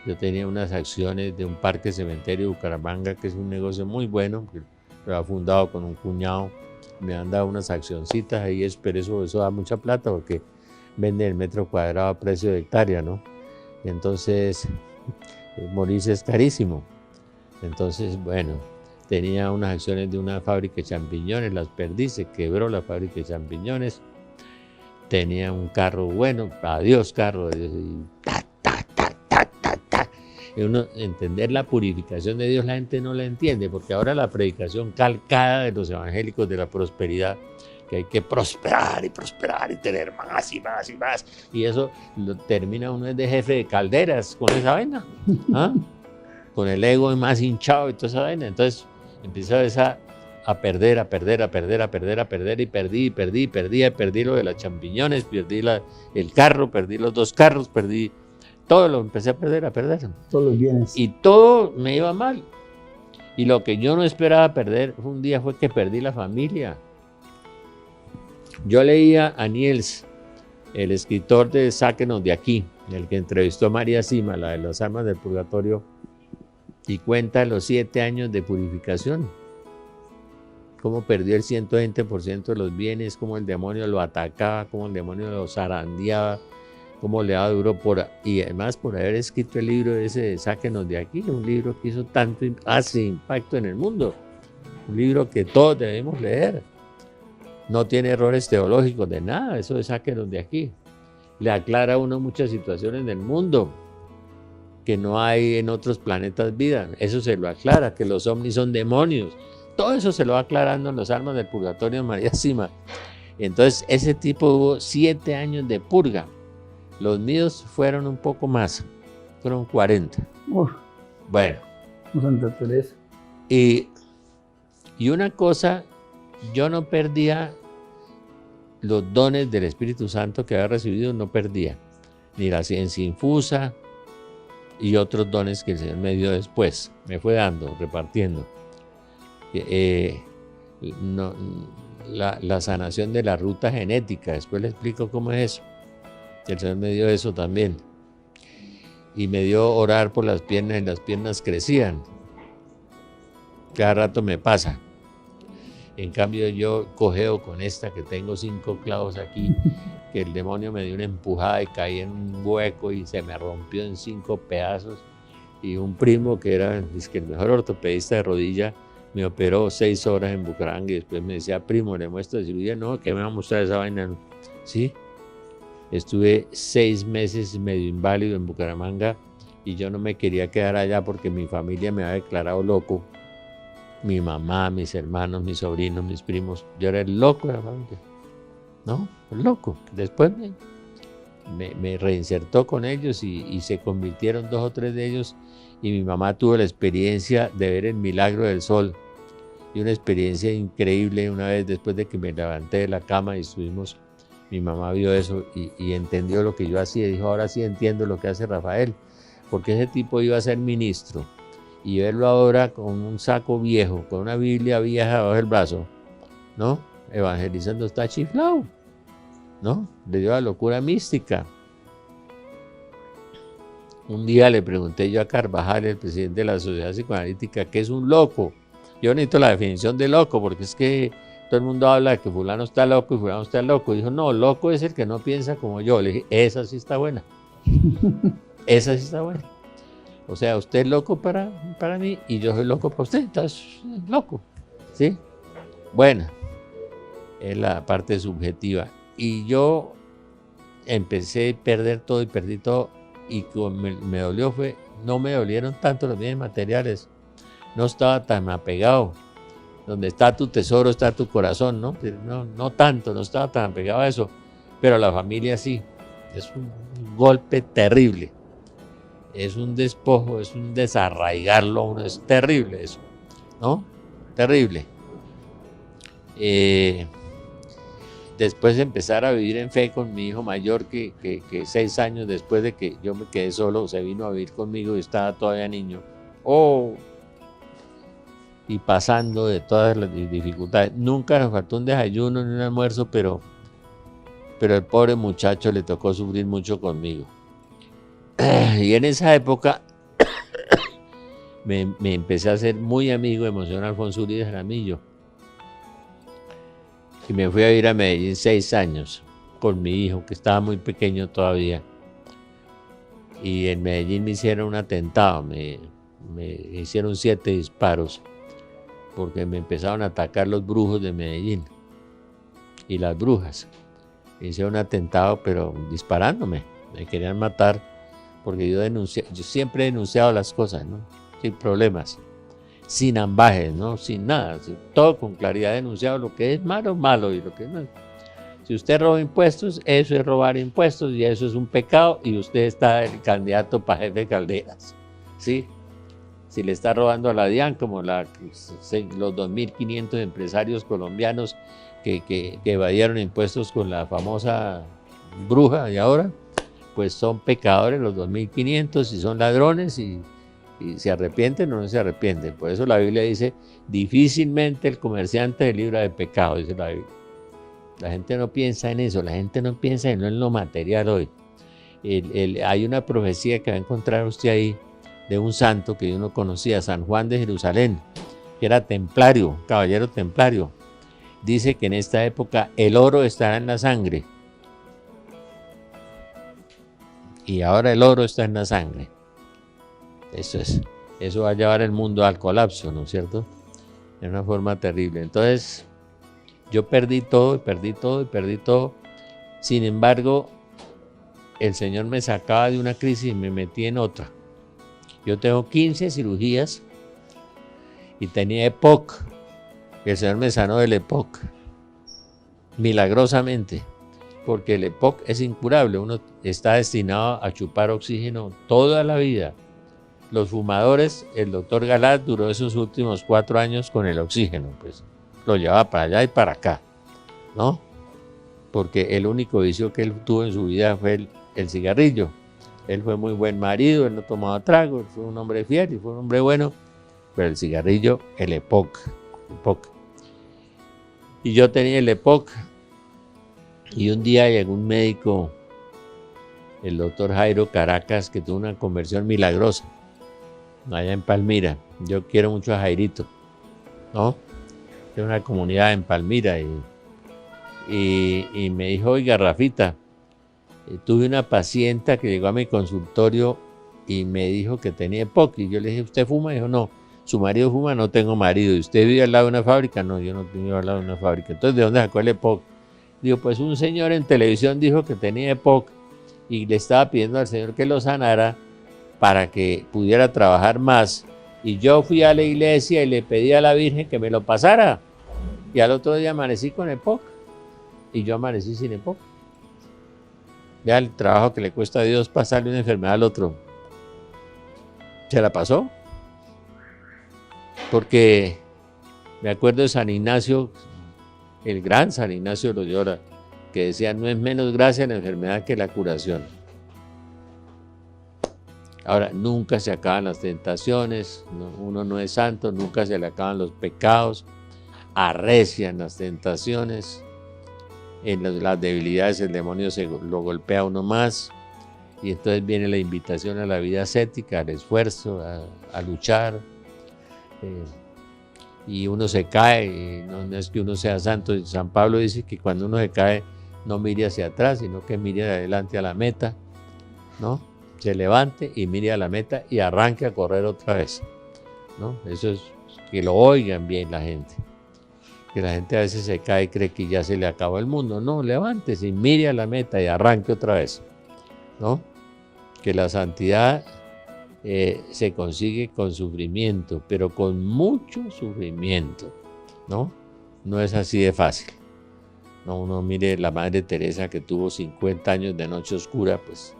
Yo tenía unas acciones de un parque cementerio de Bucaramanga, que es un negocio muy bueno, que lo había fundado con un cuñado. Me han dado unas accioncitas ahí, pero eso da mucha plata porque venden el metro cuadrado a precio de hectárea, ¿no? Y entonces, morirse es carísimo. Entonces, bueno, tenía unas acciones de una fábrica de champiñones, las perdí, se quebró la fábrica de champiñones. Tenía un carro bueno, adiós carro, y y uno entender la purificación de Dios, la gente no la entiende, porque ahora la predicación calcada de los evangélicos de la prosperidad, que hay que prosperar y tener más y más y más, y eso lo termina uno de jefe de calderas con esa vaina, ¿ah? Con el ego más hinchado y toda esa vaina. Entonces empieza a perder, y perdí lo de las champiñones, perdí el carro, perdí los 2 carros, perdí todo, lo empecé a perder. Todos los bienes. Y todo me iba mal. Y lo que yo no esperaba perder un día fue que perdí la familia. Yo leía a Niels, el escritor de Sáquenos de aquí, el que entrevistó a María Sima, la de las almas del purgatorio, y cuenta los 7 años de purificación. Cómo perdió el 120% de los bienes, cómo el demonio lo atacaba, cómo el demonio lo zarandeaba, cómo le daba duro y además por haber escrito el libro ese de Sáquenos de aquí, un libro que hizo hace impacto en el mundo, un libro que todos debemos leer. No tiene errores teológicos de nada, eso de Sáquenos de aquí. Le aclara a uno muchas situaciones del mundo que no hay en otros planetas vida. Eso se lo aclara, que los ovnis son demonios. Todo eso se lo va aclarando en los almas del purgatorio de María Sima. Entonces, ese tipo hubo 7 años de purga. Los míos fueron un poco más, fueron 40. Bueno. Santa Teresa. Y una cosa, yo no perdía los dones del Espíritu Santo que había recibido, no perdía. Ni la ciencia infusa y otros dones que el Señor me dio después. Me fue dando, repartiendo. La sanación de la ruta genética, después le explico cómo es eso. El Señor me dio eso también. Y me dio orar por las piernas y las piernas crecían. Cada rato me pasa. En cambio yo cojeo con esta que tengo 5 clavos aquí, que el demonio me dio una empujada y caí en un hueco y se me rompió en 5 pedazos. Y un primo que era el mejor ortopedista de rodilla me operó 6 horas en Bucaramanga y después me decía, primo, le muestro la cirugía. No, ¿qué me va a mostrar esa vaina? Sí. Estuve 6 meses medio inválido en Bucaramanga y yo no me quería quedar allá porque mi familia me había declarado loco. Mi mamá, mis hermanos, mis sobrinos, mis primos. Yo era el loco de la familia. ¿No? El loco. Después me reinsertó con ellos y se convirtieron 2 o 3 de ellos. Y mi mamá tuvo la experiencia de ver el milagro del sol. Y una experiencia increíble una vez después de que me levanté de la cama y estuvimos. Mi mamá vio eso y entendió lo que yo hacía. Dijo, ahora sí entiendo lo que hace Rafael. Porque ese tipo iba a ser ministro. Y verlo ahora con un saco viejo, con una Biblia vieja bajo el brazo, ¿no? Evangelizando, está chiflado, ¿no? Le dio la locura mística. Un día le pregunté yo a Carvajal, el presidente de la Sociedad Psicoanalítica, ¿qué es un loco? Yo necesito la definición de loco, porque es que todo el mundo habla de que fulano está loco y fulano está loco. Dijo, no, loco es el que no piensa como yo. Le dije, esa sí está buena. Esa sí está buena. O sea, usted es loco para mí y yo soy loco para usted, entonces loco, ¿sí? Bueno, es la parte subjetiva. Y yo empecé a perder todo y perdí todo y como me dolió fue, no me dolieron tanto los bienes materiales, no estaba tan apegado. Donde está tu tesoro está tu corazón, ¿no? No tanto, no estaba tan apegado a eso, pero la familia sí, es un golpe terrible. Es un despojo, es un desarraigarlo a uno, es terrible eso, ¿no? Terrible. Después de empezar a vivir en fe con mi hijo mayor, que 6 años después de que yo me quedé solo, se vino a vivir conmigo y estaba todavía niño. Oh, y pasando de todas las dificultades. Nunca nos faltó un desayuno ni un almuerzo, pero el pobre muchacho le tocó sufrir mucho conmigo. Y en esa época me empecé a ser muy amigo de Monseñor Alfonso Uribe Jaramillo. Y me fui a vivir a Medellín 6 años con mi hijo, que estaba muy pequeño todavía. Y en Medellín me hicieron un atentado, me hicieron 7 disparos, porque me empezaron a atacar los brujos de Medellín y las brujas. Me hicieron un atentado, pero disparándome, me querían matar, porque yo siempre he denunciado las cosas, ¿no? Sin problemas, sin ambajes, ¿no? Sin nada, todo con claridad he denunciado lo que es malo, malo, y lo que no es. Si usted roba impuestos, eso es robar impuestos y eso es un pecado, y usted está el candidato para jefe de Calderas, ¿sí? Si le está robando a la DIAN, como los 2.500 empresarios colombianos que evadieron impuestos con la famosa bruja de ahora, pues son pecadores los 2.500 y son ladrones y se arrepienten o no se arrepienten. Por eso la Biblia dice, difícilmente el comerciante se libra de pecado, dice la Biblia. La gente no piensa en eso, la gente no piensa en lo material hoy. Hay una profecía que va a encontrar usted ahí de un santo que yo no conocía, San Juan de Jerusalén, que era templario, caballero templario. Dice que en esta época el oro estará en la sangre. Y ahora el oro está en la sangre. Eso va a llevar el mundo al colapso, ¿no es cierto? De una forma terrible. Entonces, yo perdí todo, y perdí todo, y perdí todo. Sin embargo, el Señor me sacaba de una crisis y me metí en otra. Yo tengo 15 cirugías y tenía EPOC. El Señor me sanó del EPOC, milagrosamente, porque el EPOC es incurable. Uno está destinado a chupar oxígeno toda la vida. Los fumadores, el doctor Galat duró esos últimos 4 años con el oxígeno, pues lo llevaba para allá y para acá, ¿no? Porque el único vicio que él tuvo en su vida fue el cigarrillo. Él fue muy buen marido, él no tomaba trago, él fue un hombre fiel y fue un hombre bueno, pero el cigarrillo, el EPOC. Y yo tenía el EPOC, y un día llegó un médico, el doctor Jairo Caracas, que tuvo una conversión milagrosa, allá en Palmira. Yo quiero mucho a Jairito, ¿no? Tengo una comunidad en Palmira, y me dijo, oiga, Rafita, tuve una paciente que llegó a mi consultorio y me dijo que tenía EPOC, y yo le dije, ¿usted fuma? Y dijo, no. ¿Su marido fuma? No tengo marido. ¿Y usted vive al lado de una fábrica? No, yo no vivo al lado de una fábrica. Entonces, ¿de dónde sacó el EPOC? Digo, pues un señor en televisión dijo que tenía EPOC y le estaba pidiendo al Señor que lo sanara para que pudiera trabajar más. Y yo fui a la iglesia y le pedí a la Virgen que me lo pasara. Y al otro día amanecí con EPOC. Y yo amanecí sin EPOC. Vea el trabajo que le cuesta a Dios pasarle una enfermedad al otro. ¿Se la pasó? Porque me acuerdo de San Ignacio, el gran San Ignacio de Loyola, que decía, no es menos gracia la enfermedad que la curación. Ahora, nunca se acaban las tentaciones, uno no es santo, nunca se le acaban los pecados, arrecian las tentaciones, en las debilidades el demonio lo golpea a uno más, y entonces viene la invitación a la vida ascética, al esfuerzo, a luchar. Y uno se cae, y no es que uno sea santo. San Pablo dice que cuando uno se cae no mire hacia atrás, sino que mire adelante a la meta, ¿no? Se levante y mire a la meta y arranque a correr otra vez, ¿no? Eso es, que lo oigan bien la gente, que la gente a veces se cae y cree que ya se le acabó el mundo. No, levántese y mire a la meta y arranque otra vez, ¿no? Que la santidad se consigue con sufrimiento, pero con mucho sufrimiento, ¿no? No es así de fácil. No, uno mire la Madre Teresa, que tuvo 50 años de noche oscura, pues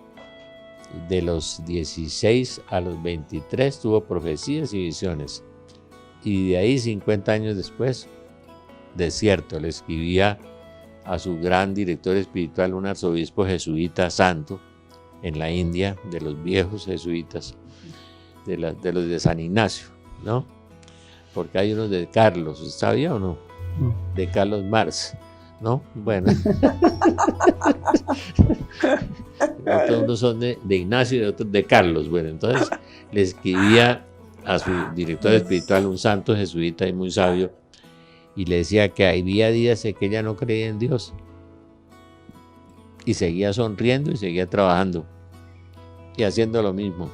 de los 16 a los 23 tuvo profecías y visiones, y de ahí 50 años después, desierto. Le escribía a su gran director espiritual, un arzobispo jesuita santo en la India, de los viejos jesuitas, de los de San Ignacio, ¿no? porque hay unos de Carlos, ¿sabía o no? De Carlos Marx, ¿no? Bueno. Unos son de Ignacio y otros de Carlos. Bueno, entonces le escribía a su director espiritual, un santo jesuita y muy sabio, y le decía que había días en que ella no creía en Dios. Y seguía sonriendo y seguía trabajando y haciendo lo mismo,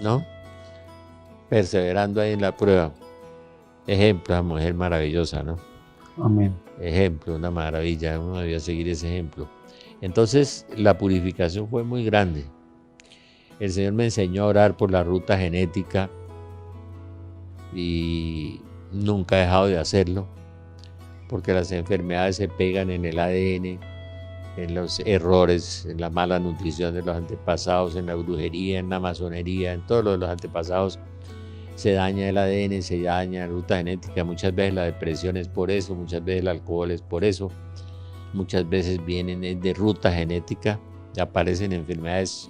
¿no? Perseverando ahí en la prueba. Ejemplo, la mujer maravillosa, ¿no? Amén. Ejemplo, una maravilla, uno debía seguir ese ejemplo. Entonces, la purificación fue muy grande. El Señor me enseñó a orar por la ruta genética y nunca he dejado de hacerlo, porque las enfermedades se pegan en el ADN, en los errores, en la mala nutrición de los antepasados, en la brujería, en la masonería, en todo lo de los antepasados. Se daña el ADN, se daña la ruta genética. Muchas veces la depresión es por eso, muchas veces el alcohol es por eso, muchas veces vienen de ruta genética, aparecen enfermedades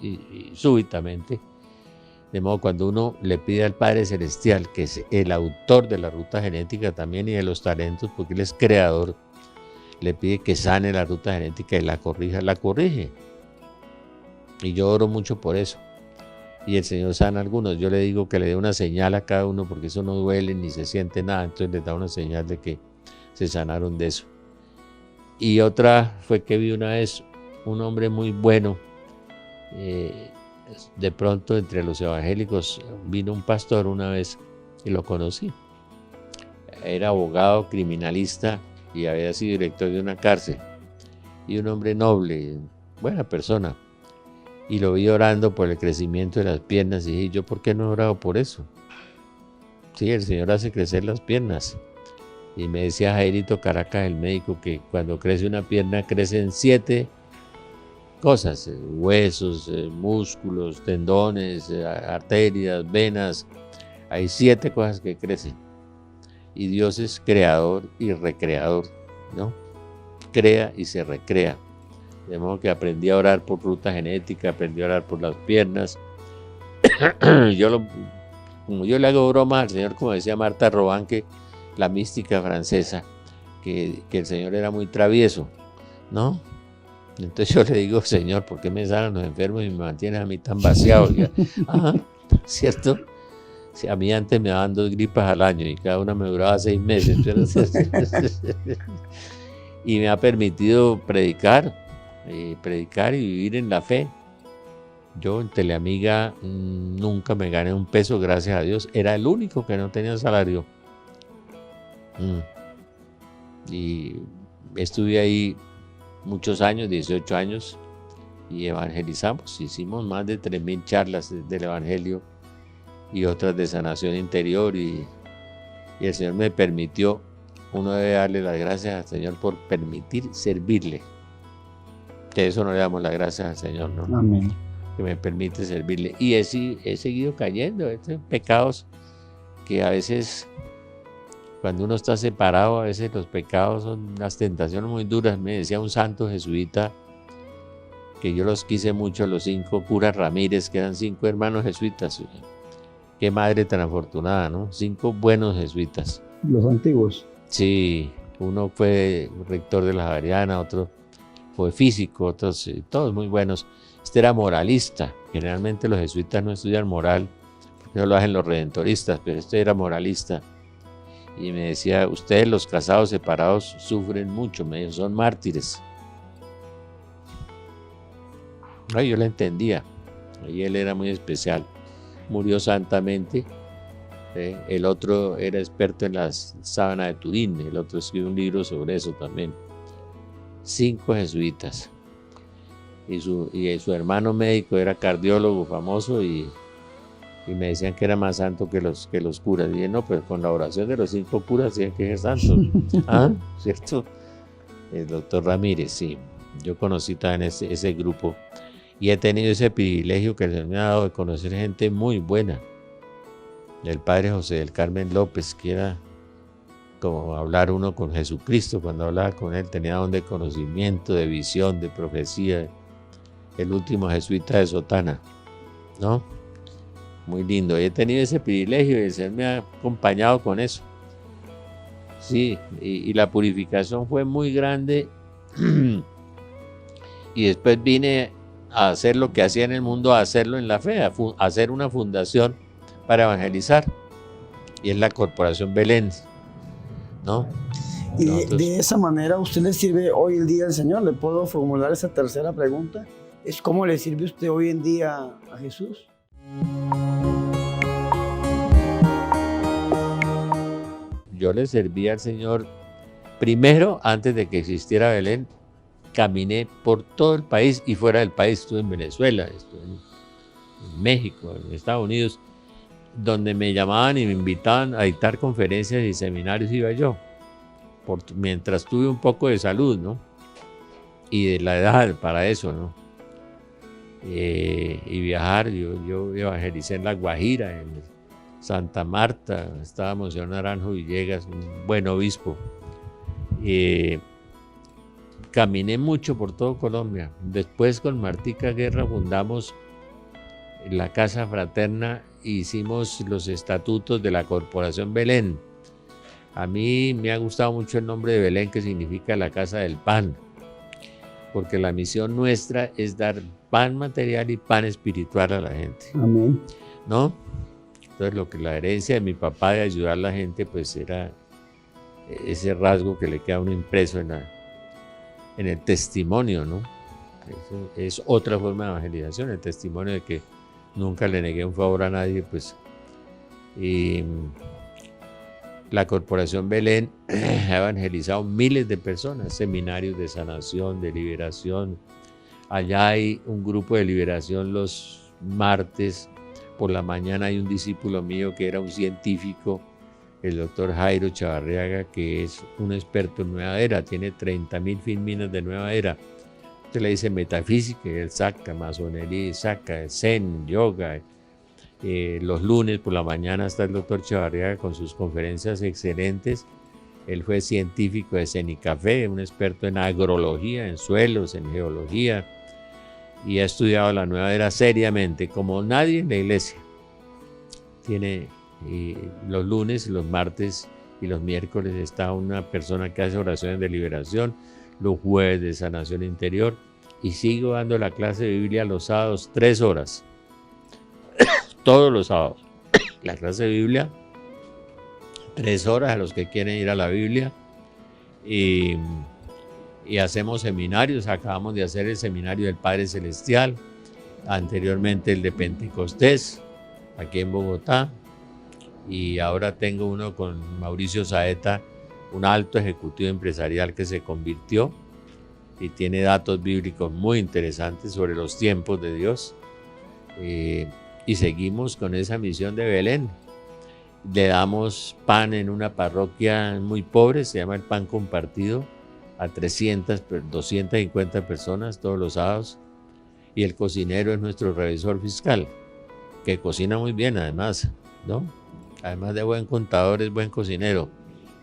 súbitamente. De modo, cuando uno le pide al Padre Celestial, que es el autor de la ruta genética también y de los talentos, porque Él es creador, le pide que sane la ruta genética y la corrija, la corrige. Y yo oro mucho por eso. Y el Señor sana a algunos. Yo le digo que le dé una señal a cada uno, porque eso no duele ni se siente nada. Entonces les da una señal de que se sanaron de eso. Y otra fue que vi una vez un hombre muy bueno. De pronto entre los evangélicos vino un pastor una vez y lo conocí. Era abogado, criminalista y había sido director de una cárcel. Y un hombre noble, buena persona. Y lo vi orando por el crecimiento de las piernas y dije, ¿yo por qué no he orado por eso? Sí, el Señor hace crecer las piernas. Y me decía Jairito Caracas, el médico, que cuando crece una pierna crecen 7 cosas, huesos, músculos, tendones, arterias, venas. Hay 7 cosas que crecen. Y Dios es creador y recreador, ¿no? Crea y se recrea. De modo que aprendí a orar por ruta genética, aprendí a orar por las piernas. Como yo le hago broma al Señor, como decía Marta Robán, que la mística francesa, que el Señor era muy travieso, ¿no? Entonces yo le digo, Señor, ¿por qué me sanan los enfermos y me mantienes a mí tan vaciado? Ajá, ¿cierto? Si a mí antes me daban 2 gripas al año y cada una me duraba 6 meses. Y me ha permitido predicar y vivir en la fe. Yo en Teleamiga nunca me gané un peso, gracias a Dios. Era el único que no tenía salario. Y estuve ahí muchos años, 18 años, y evangelizamos. Hicimos más de 3.000 charlas del Evangelio y otras de sanación interior. Y el Señor me permitió. Uno debe darle las gracias al Señor por permitir servirle. Que eso no le damos las gracias al Señor, ¿no? Amén. Que me permite servirle. Y he seguido cayendo en pecados que a veces, cuando uno está separado, a veces los pecados son unas tentaciones muy duras. Me decía un santo jesuita, que yo los quise mucho, los 5 curas Ramírez, que eran 5 hermanos jesuitas. Qué madre tan afortunada, ¿no? 5 buenos jesuitas. Los antiguos. Sí, uno fue rector de la Javeriana, otro fue físico, otros, todos muy buenos. Este era moralista. Generalmente los jesuitas no estudian moral, porque no lo hacen los redentoristas, pero este era moralista. Y me decía, ustedes los casados separados sufren mucho, me dijo, son mártires. Ay, yo la entendía, y él era muy especial. Murió santamente. El otro era experto en la sábana de Turín, el otro escribió un libro sobre eso también. 5 jesuitas. Y su hermano médico era cardiólogo famoso y me decían que era más santo que los curas. Y dije, no, pues con la oración de los 5 curas tienen que ser santos. ¿Ah? ¿Cierto? El doctor Ramírez, sí. Yo conocí también ese grupo y he tenido ese privilegio que el Señor me ha dado de conocer gente muy buena. El padre José del Carmen López, que era como hablar uno con Jesucristo. Cuando hablaba con él tenía don de conocimiento, de visión, de profecía. El último jesuita de Sotana, ¿no? muy lindo. He tenido ese privilegio y el Señor me ha acompañado con eso. Sí, y la purificación fue muy grande. Y después vine a hacer lo que hacía en el mundo, a hacerlo en la fe, a hacer una fundación para evangelizar. Y es la Corporación Belén, ¿no? Y de esa manera usted le sirve hoy en día al Señor. ¿Le puedo formular esa tercera pregunta? ¿Es cómo le sirve usted hoy en día a Jesús? Yo le serví al Señor primero, antes de que existiera Belén. Caminé por todo el país y fuera del país. Estuve en Venezuela, estuve en México, en Estados Unidos, donde me llamaban y me invitaban a dictar conferencias y seminarios, iba yo, mientras tuve un poco de salud, ¿no? Y de la edad para eso, ¿no? Y viajar, yo evangelicé en La Guajira, en Santa Marta, estaba Monseñor Naranjo Villegas, un buen obispo. Caminé mucho por todo Colombia. Después con Martica Guerra fundamos la Casa Fraterna e hicimos los estatutos de la Corporación Belén. A mí me ha gustado mucho el nombre de Belén, que significa la Casa del Pan, porque la misión nuestra es dar pan material y pan espiritual a la gente. Amén. ¿No? Entonces la herencia de mi papá de ayudar a la gente, pues era ese rasgo que le queda a uno impreso en el testimonio, ¿no? Es otra forma de evangelización, el testimonio de que nunca le negué un favor a nadie, pues. Y la Corporación Belén ha evangelizado miles de personas, seminarios de sanación, de liberación. Allá hay un grupo de liberación los martes. Por la mañana hay un discípulo mío que era un científico, el doctor Jairo Chavarriaga, que es un experto en Nueva Era, tiene 30.000 filminas de Nueva Era. Usted le dice metafísica y él saca, masonería, saca, zen, yoga. Los lunes por la mañana está el doctor Chavarriaga con sus conferencias excelentes. Él fue científico de Cenicafé, un experto en agrología, en suelos, en geología, y ha estudiado la Nueva Era seriamente, como nadie en la iglesia. Tiene los lunes, los martes y los miércoles está una persona que hace oraciones de liberación, los jueves de sanación interior, y sigo dando la clase de Biblia los sábados 3 horas, todos los sábados. La clase de Biblia, 3 horas a los que quieren ir a la Biblia, y hacemos seminarios. Acabamos de hacer el seminario del Padre Celestial, anteriormente el de Pentecostés, aquí en Bogotá, y ahora tengo uno con Mauricio Saeta, un alto ejecutivo empresarial que se convirtió y tiene datos bíblicos muy interesantes sobre los tiempos de Dios. Y seguimos con esa misión de Belén. Le damos pan en una parroquia muy pobre, se llama el Pan Compartido, a 250 personas todos los sábados. Y el cocinero es nuestro revisor fiscal, que cocina muy bien además, ¿no? Además de buen contador, es buen cocinero,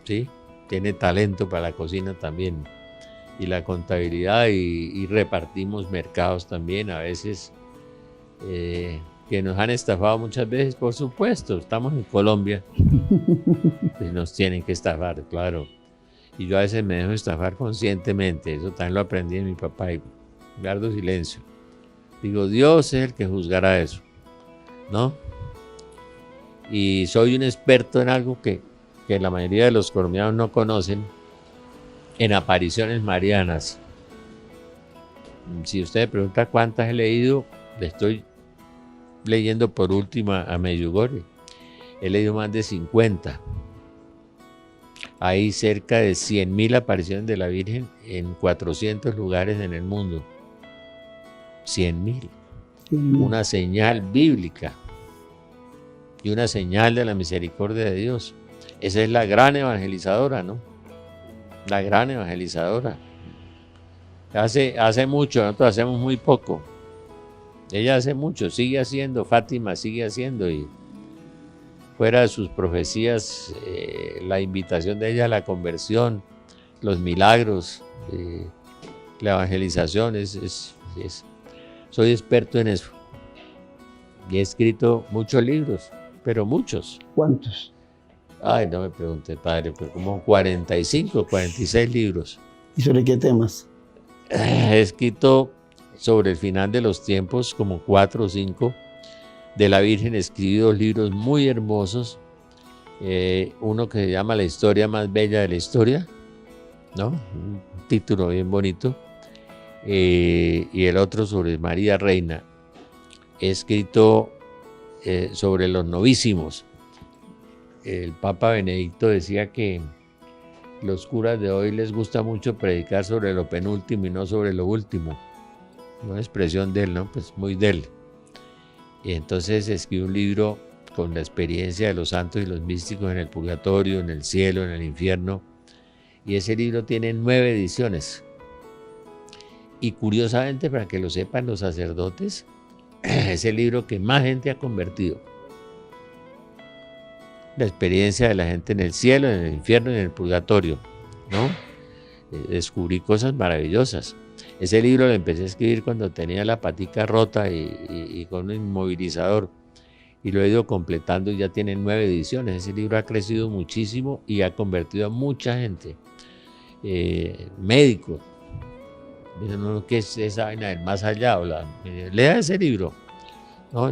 ¿sí? Tiene talento para la cocina también. Y la contabilidad, y repartimos mercados también, a veces, que nos han estafado muchas veces, por supuesto. Estamos en Colombia, pues nos tienen que estafar, claro. Y yo a veces me dejo estafar conscientemente, eso también lo aprendí de mi papá, y guardo silencio. Digo, Dios es el que juzgará eso, ¿no? Y soy un experto en algo que la mayoría de los colombianos no conocen, en apariciones marianas. Si usted me pregunta cuántas he leído, le estoy leyendo por última a Medjugorje. He leído más de 50. Hay cerca de 100.000 apariciones de la Virgen en 400 lugares en el mundo. 100.000. Una señal bíblica y una señal de la misericordia de Dios. Esa es la gran evangelizadora, ¿no? La gran evangelizadora. Hace mucho, nosotros hacemos muy poco. Ella hace mucho, sigue haciendo, Fátima sigue haciendo, y fuera de sus profecías, la invitación de ella a la conversión, los milagros, la evangelización, soy experto en eso. Y he escrito muchos libros, pero muchos. ¿Cuántos? Ay, no me pregunte, padre, pero como 45, 46 libros. ¿Y sobre qué temas? He escrito sobre el final de los tiempos, como 4 o 5. De la Virgen he escrito libros muy hermosos. Uno que se llama La historia más bella de la historia, ¿no? Un título bien bonito. Y el otro sobre María Reina. He escrito sobre los novísimos. El Papa Benedicto decía que los curas de hoy les gusta mucho predicar sobre lo penúltimo y no sobre lo último. Una expresión de él, ¿no? Pues muy de él. Y entonces escribí un libro con la experiencia de los santos y los místicos en el purgatorio, en el cielo, en el infierno. Y ese libro tiene 9 ediciones. Y curiosamente, para que lo sepan los sacerdotes, es el libro que más gente ha convertido. La experiencia de la gente en el cielo, en el infierno y en el purgatorio, ¿no? Descubrí cosas maravillosas. Ese libro lo empecé a escribir cuando tenía la patica rota y con un inmovilizador. Y lo he ido completando y ya tiene 9 ediciones. Ese libro ha crecido muchísimo y ha convertido a mucha gente. Médicos. Dicen, no, ¿qué es esa vaina del más allá? Lea ese libro. ¿No?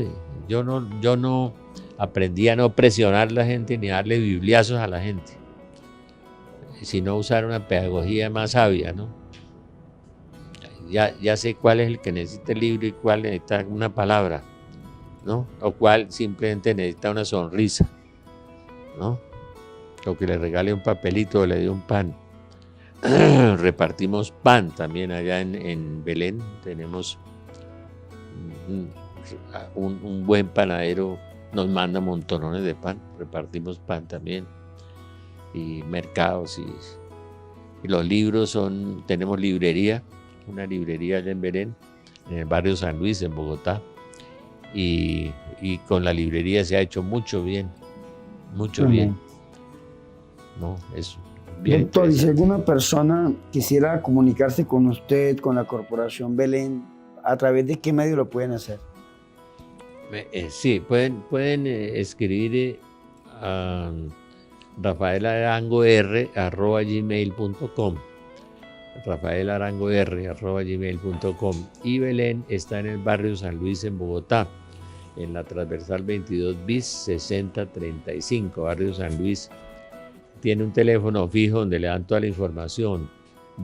Yo no aprendí a no presionar a la gente ni a darle bibliazos a la gente, sino usar una pedagogía más sabia, ¿no? Ya sé cuál es el que necesita el libro y cuál necesita una palabra, ¿no? O cuál simplemente necesita una sonrisa, ¿no? O que le regale un papelito o le dé un pan. Repartimos pan también allá en Belén. Tenemos un buen panadero, nos manda montones de pan. Repartimos pan también. Y mercados y los libros tenemos librería, una librería allá en Belén, en el barrio San Luis, en Bogotá. Y con la librería se ha hecho mucho bien, mucho bien. No, es bien. Doctor, y si alguna persona quisiera comunicarse con usted, con la Corporación Belén, ¿a través de qué medio lo pueden hacer? Sí, pueden escribir a rafaelarangor@gmail.com, rafaelarangor@gmail.com. Y Belén está en el barrio San Luis en Bogotá, en la transversal 22 bis 6035, barrio San Luis. Tiene un teléfono fijo donde le dan toda la información,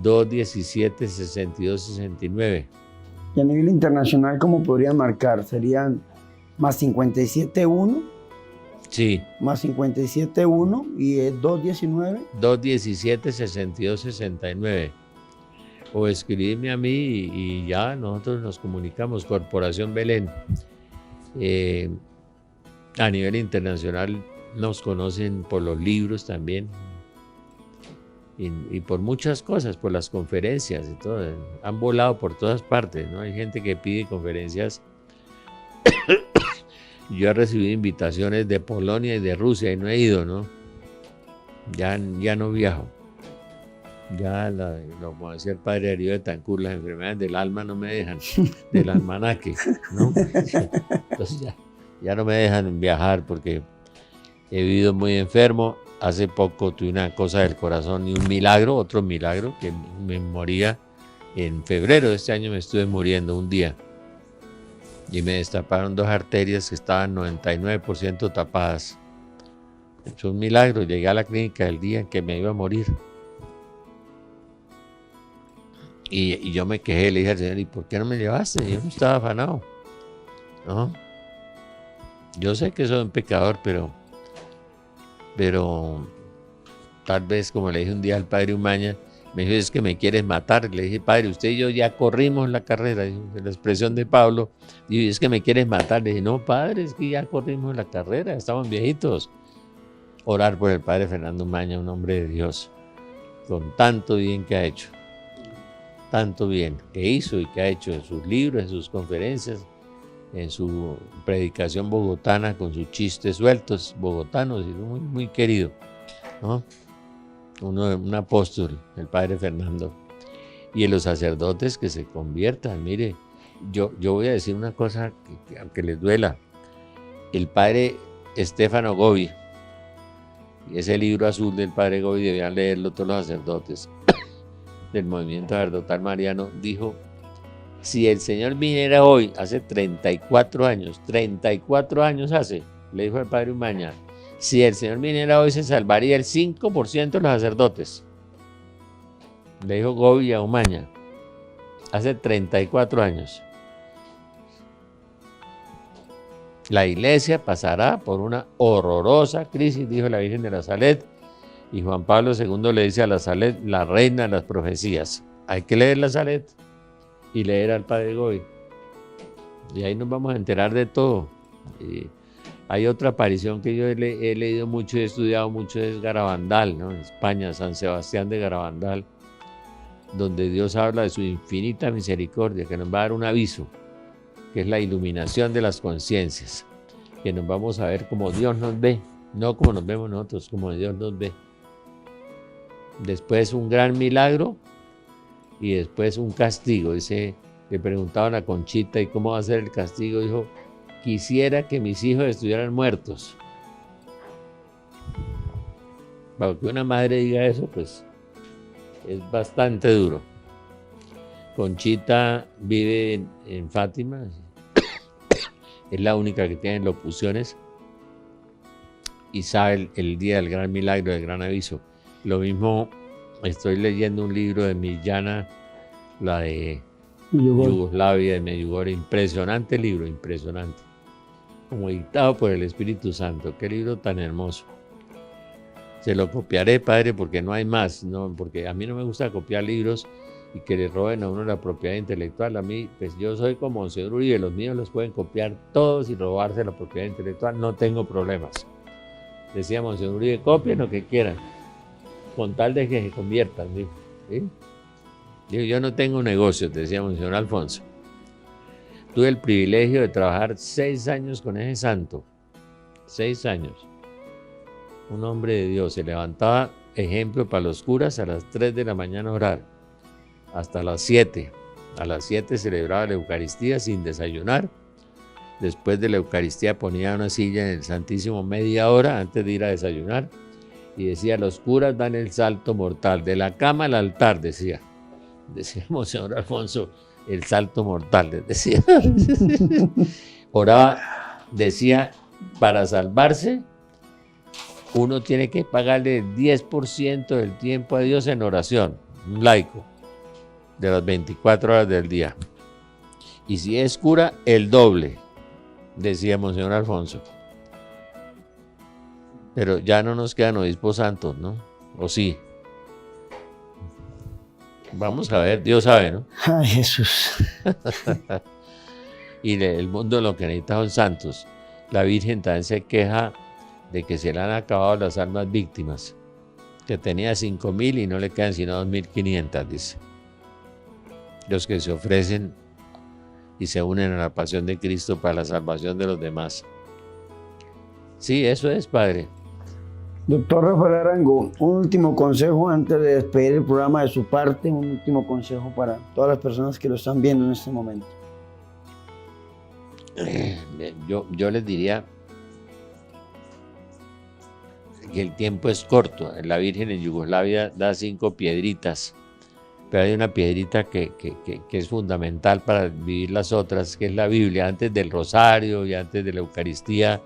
217-6269. Y a nivel internacional, ¿cómo podrían marcar? ¿Serían más 571? Sí. Más 571 y es 219. 217-6269. O escribirme a mí y ya nosotros nos comunicamos. Corporación Belén. A nivel internacional nos conocen por los libros también y por muchas cosas, por las conferencias y todo. Han volado por todas partes, ¿no? Hay gente que pide conferencias. Yo he recibido invitaciones de Polonia y de Rusia y no he ido, ¿no? Ya no viajo. Ya, como decía el padre Darío de Tancur, las enfermedades del alma no me dejan, del almanaque, ¿no? Entonces ya no me dejan viajar porque he vivido muy enfermo. Hace poco tuve una cosa del corazón y un milagro, otro milagro, que me moría en febrero de este año. Me estuve muriendo un día y me destaparon 2 arterias que estaban 99% tapadas. Es un milagro. Llegué a la clínica el día en que me iba a morir. Y yo me quejé, le dije al Señor, ¿y por qué no me llevaste? Yo no estaba afanado, ¿no? Yo sé que soy un pecador, pero tal vez, como le dije un día al padre Umaña, me dijo, es que me quieres matar. Le dije, padre, usted y yo ya corrimos la carrera. Dijo, la expresión de Pablo, dijo, es que me quieres matar. Le dije, no, padre, es que ya corrimos la carrera, estamos viejitos. Orar por el padre Fernando Umaña, un hombre de Dios, con tanto bien que ha hecho. Tanto bien que hizo y que ha hecho en sus libros, en sus conferencias, en su predicación bogotana, con sus chistes sueltos bogotanos, y muy, muy querido, ¿no? Un apóstol, el padre Fernando. Y en los sacerdotes que se conviertan. Mire, yo voy a decir una cosa que aunque les duela, el padre Stefano Gobi, y ese libro azul del padre Gobi debían leerlo todos los sacerdotes del movimiento sacerdotal mariano, dijo: si el Señor viniera hoy, hace 34 años hace, le dijo el padre Umaña, si el Señor viniera hoy se salvaría el 5% de los sacerdotes. Le dijo Gobi a Umaña, hace 34 años. La iglesia pasará por una horrorosa crisis, dijo la Virgen de la Salet, y Juan Pablo II le dice a la Salet, la reina de las profecías. Hay que leer la Salet y leer al padre Gobi. Y ahí nos vamos a enterar de todo. Y hay otra aparición que yo he leído mucho y he estudiado mucho, es Garabandal, ¿no? En España, San Sebastián de Garabandal, donde Dios habla de su infinita misericordia, que nos va a dar un aviso, que es la iluminación de las conciencias, que nos vamos a ver como Dios nos ve, no como nos vemos nosotros, como Dios nos ve. Después un gran milagro y después un castigo. Dice, le preguntaban a Conchita, ¿y cómo va a ser el castigo? Dijo, quisiera que mis hijos estuvieran muertos. Para que una madre diga eso, pues es bastante duro. Conchita vive en Fátima, es la única que tiene locuciones y sabe el día del gran milagro, del gran aviso. Lo mismo, estoy leyendo un libro de Millana, la de Yugoslavia, de Medjugorje, impresionante libro, impresionante, como dictado por el Espíritu Santo. Qué libro tan hermoso. Se lo copiaré, padre, porque no hay más, ¿no? Porque a mí no me gusta copiar libros y que le roben a uno la propiedad intelectual. A mí, pues yo soy como señor Uribe, los míos los pueden copiar todos y robarse la propiedad intelectual, no tengo problemas. Decía Monseñor Uribe, copien lo que quieran, con tal de que se conviertan, dijo. ¿Sí? Digo, yo no tengo negocios, decía Monseñor Alfonso. Tuve el privilegio de trabajar 6 años con ese santo, 6 años. Un hombre de Dios, se levantaba, ejemplo para los curas, a las 3 de la mañana a orar, hasta las 7. A las 7 celebraba la Eucaristía sin desayunar. Después de la Eucaristía ponía una silla en el Santísimo media hora antes de ir a desayunar y decía, los curas dan el salto mortal, de la cama al altar, decía Monseñor Alfonso, el salto mortal, les decía. Oraba, decía, para salvarse, uno tiene que pagarle el 10% del tiempo a Dios en oración, un laico, de las 24 horas del día. Y si es cura, el doble, decía Monseñor Alfonso. Pero ya no nos quedan obispos santos, ¿no? ¿O sí? Vamos a ver, Dios sabe, ¿no? Ay, Jesús. Y el mundo lo que necesita son santos. La Virgen también se queja de que se le han acabado las almas víctimas, que tenía 5.000 y no le quedan sino 2.500, dice. Los que se ofrecen y se unen a la pasión de Cristo para la salvación de los demás. Sí, eso es, padre. Doctor Rafael Arango, un último consejo antes de despedir el programa de su parte, un último consejo para todas las personas que lo están viendo en este momento. Yo les diría que el tiempo es corto. La Virgen en Yugoslavia da 5 piedritas, pero hay una piedrita que es fundamental para vivir las otras, que es la Biblia, antes del rosario y antes de la Eucaristía.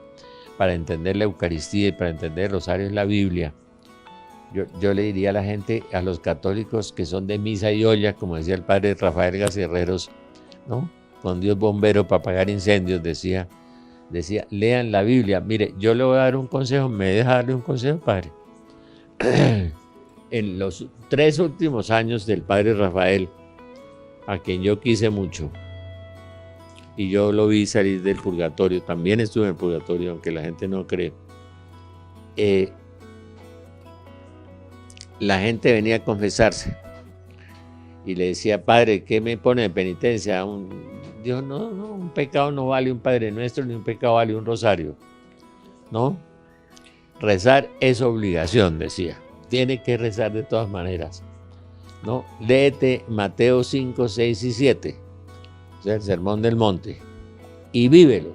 Para entender la Eucaristía y para entender el rosario es la Biblia. Yo le diría a la gente, a los católicos que son de misa y olla, como decía el padre Rafael Gacerreros, ¿no? Con Dios bombero para apagar incendios, decía, lean la Biblia. Mire, yo le voy a dar un consejo, ¿me deja darle un consejo, padre? En los 3 últimos años del padre Rafael, a quien yo quise mucho, y yo lo vi salir del purgatorio, también estuve en el purgatorio, aunque la gente no cree. La gente venía a confesarse y le decía, padre, ¿qué me pone de penitencia? Dijo, no, un pecado no vale un Padre Nuestro, ni un pecado vale un rosario, ¿no? Rezar es obligación, decía, tiene que rezar de todas maneras, ¿no? Léete Mateo 5, 6 y 7. El Sermón del Monte, y vívelo.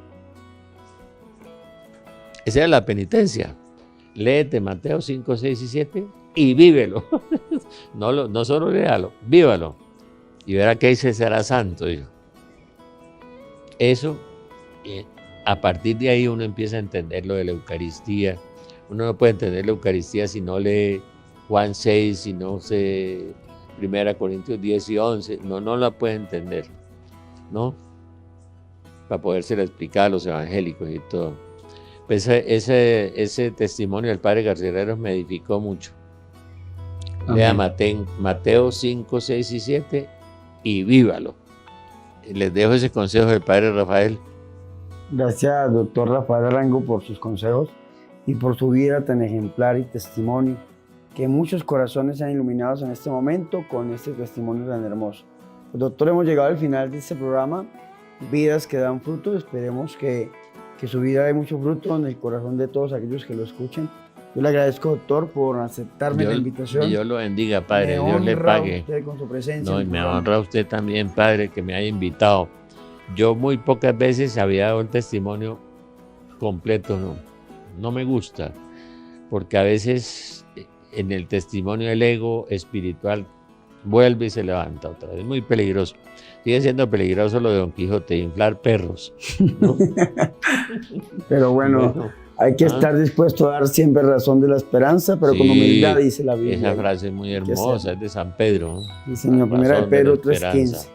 Esa es la penitencia. Léete Mateo 5, 6 y 7 y vívelo. No solo léalo, vívalo. Y verá que ahí se será santo, dijo. Eso, a partir de ahí uno empieza a entender lo de la Eucaristía. Uno no puede entender la Eucaristía si no lee Juan 6, si no se 1 Corintios 10 y 11. No la puede entender, ¿no? Para podérsela explicar a los evangélicos y todo. Pues ese testimonio del padre Garcilaros me edificó mucho. Lea Mateo 5, 6 y 7 y vívalo. Les dejo ese consejo del padre Rafael. Gracias, doctor Rafael Arango, por sus consejos y por su vida tan ejemplar y testimonio, que muchos corazones sean iluminados en este momento con este testimonio tan hermoso. Pues, doctor, hemos llegado al final de este programa, Vidas que dan fruto. Esperemos que su vida dé mucho fruto en el corazón de todos aquellos que lo escuchen. Yo le agradezco, doctor, por aceptarme la invitación. Dios lo bendiga, padre. Dios le pague. Usted con su presencia. No, y me honra a usted también, padre, que me haya invitado. Yo muy pocas veces había dado el testimonio completo, no me gusta, porque a veces en el testimonio el ego espiritual vuelve y se levanta otra vez. Es muy peligroso. Sigue siendo peligroso lo de Don Quijote, inflar perros, ¿no? Pero bueno, hay que estar dispuesto a dar siempre razón de la esperanza, pero con humildad, dice la Biblia. Esa frase es muy hermosa, es de San Pedro, ¿no? Sí, señor, primera de Pedro 3:15.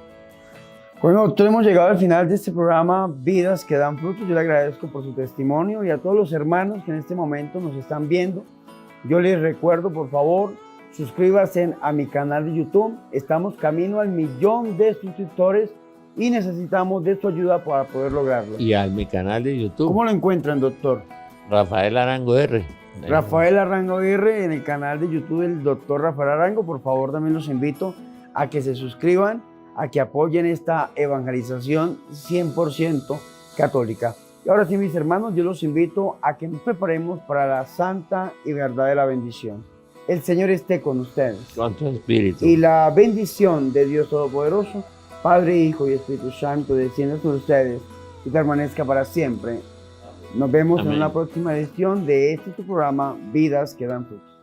Bueno, doctor, hemos llegado al final de este programa, Vidas que dan frutos. Yo le agradezco por su testimonio y a todos los hermanos que en este momento nos están viendo. Yo les recuerdo, por favor, suscríbanse a mi canal de YouTube. Estamos camino al 1.000.000 de suscriptores y necesitamos de su ayuda para poder lograrlo. Y a mi canal de YouTube. ¿Cómo lo encuentran, doctor? Rafael Arango R. Rafael Arango R en el canal de YouTube del doctor Rafael Arango. Por favor, también los invito a que se suscriban, a que apoyen esta evangelización 100% católica. Y ahora sí, mis hermanos, yo los invito a que nos preparemos para la santa y verdadera bendición. El Señor esté con ustedes. Con tu espíritu. Y la bendición de Dios Todopoderoso, Padre, Hijo y Espíritu Santo, descienda sobre ustedes y permanezca para siempre. Nos vemos en una próxima edición de este tu programa, Vidas que dan frutos.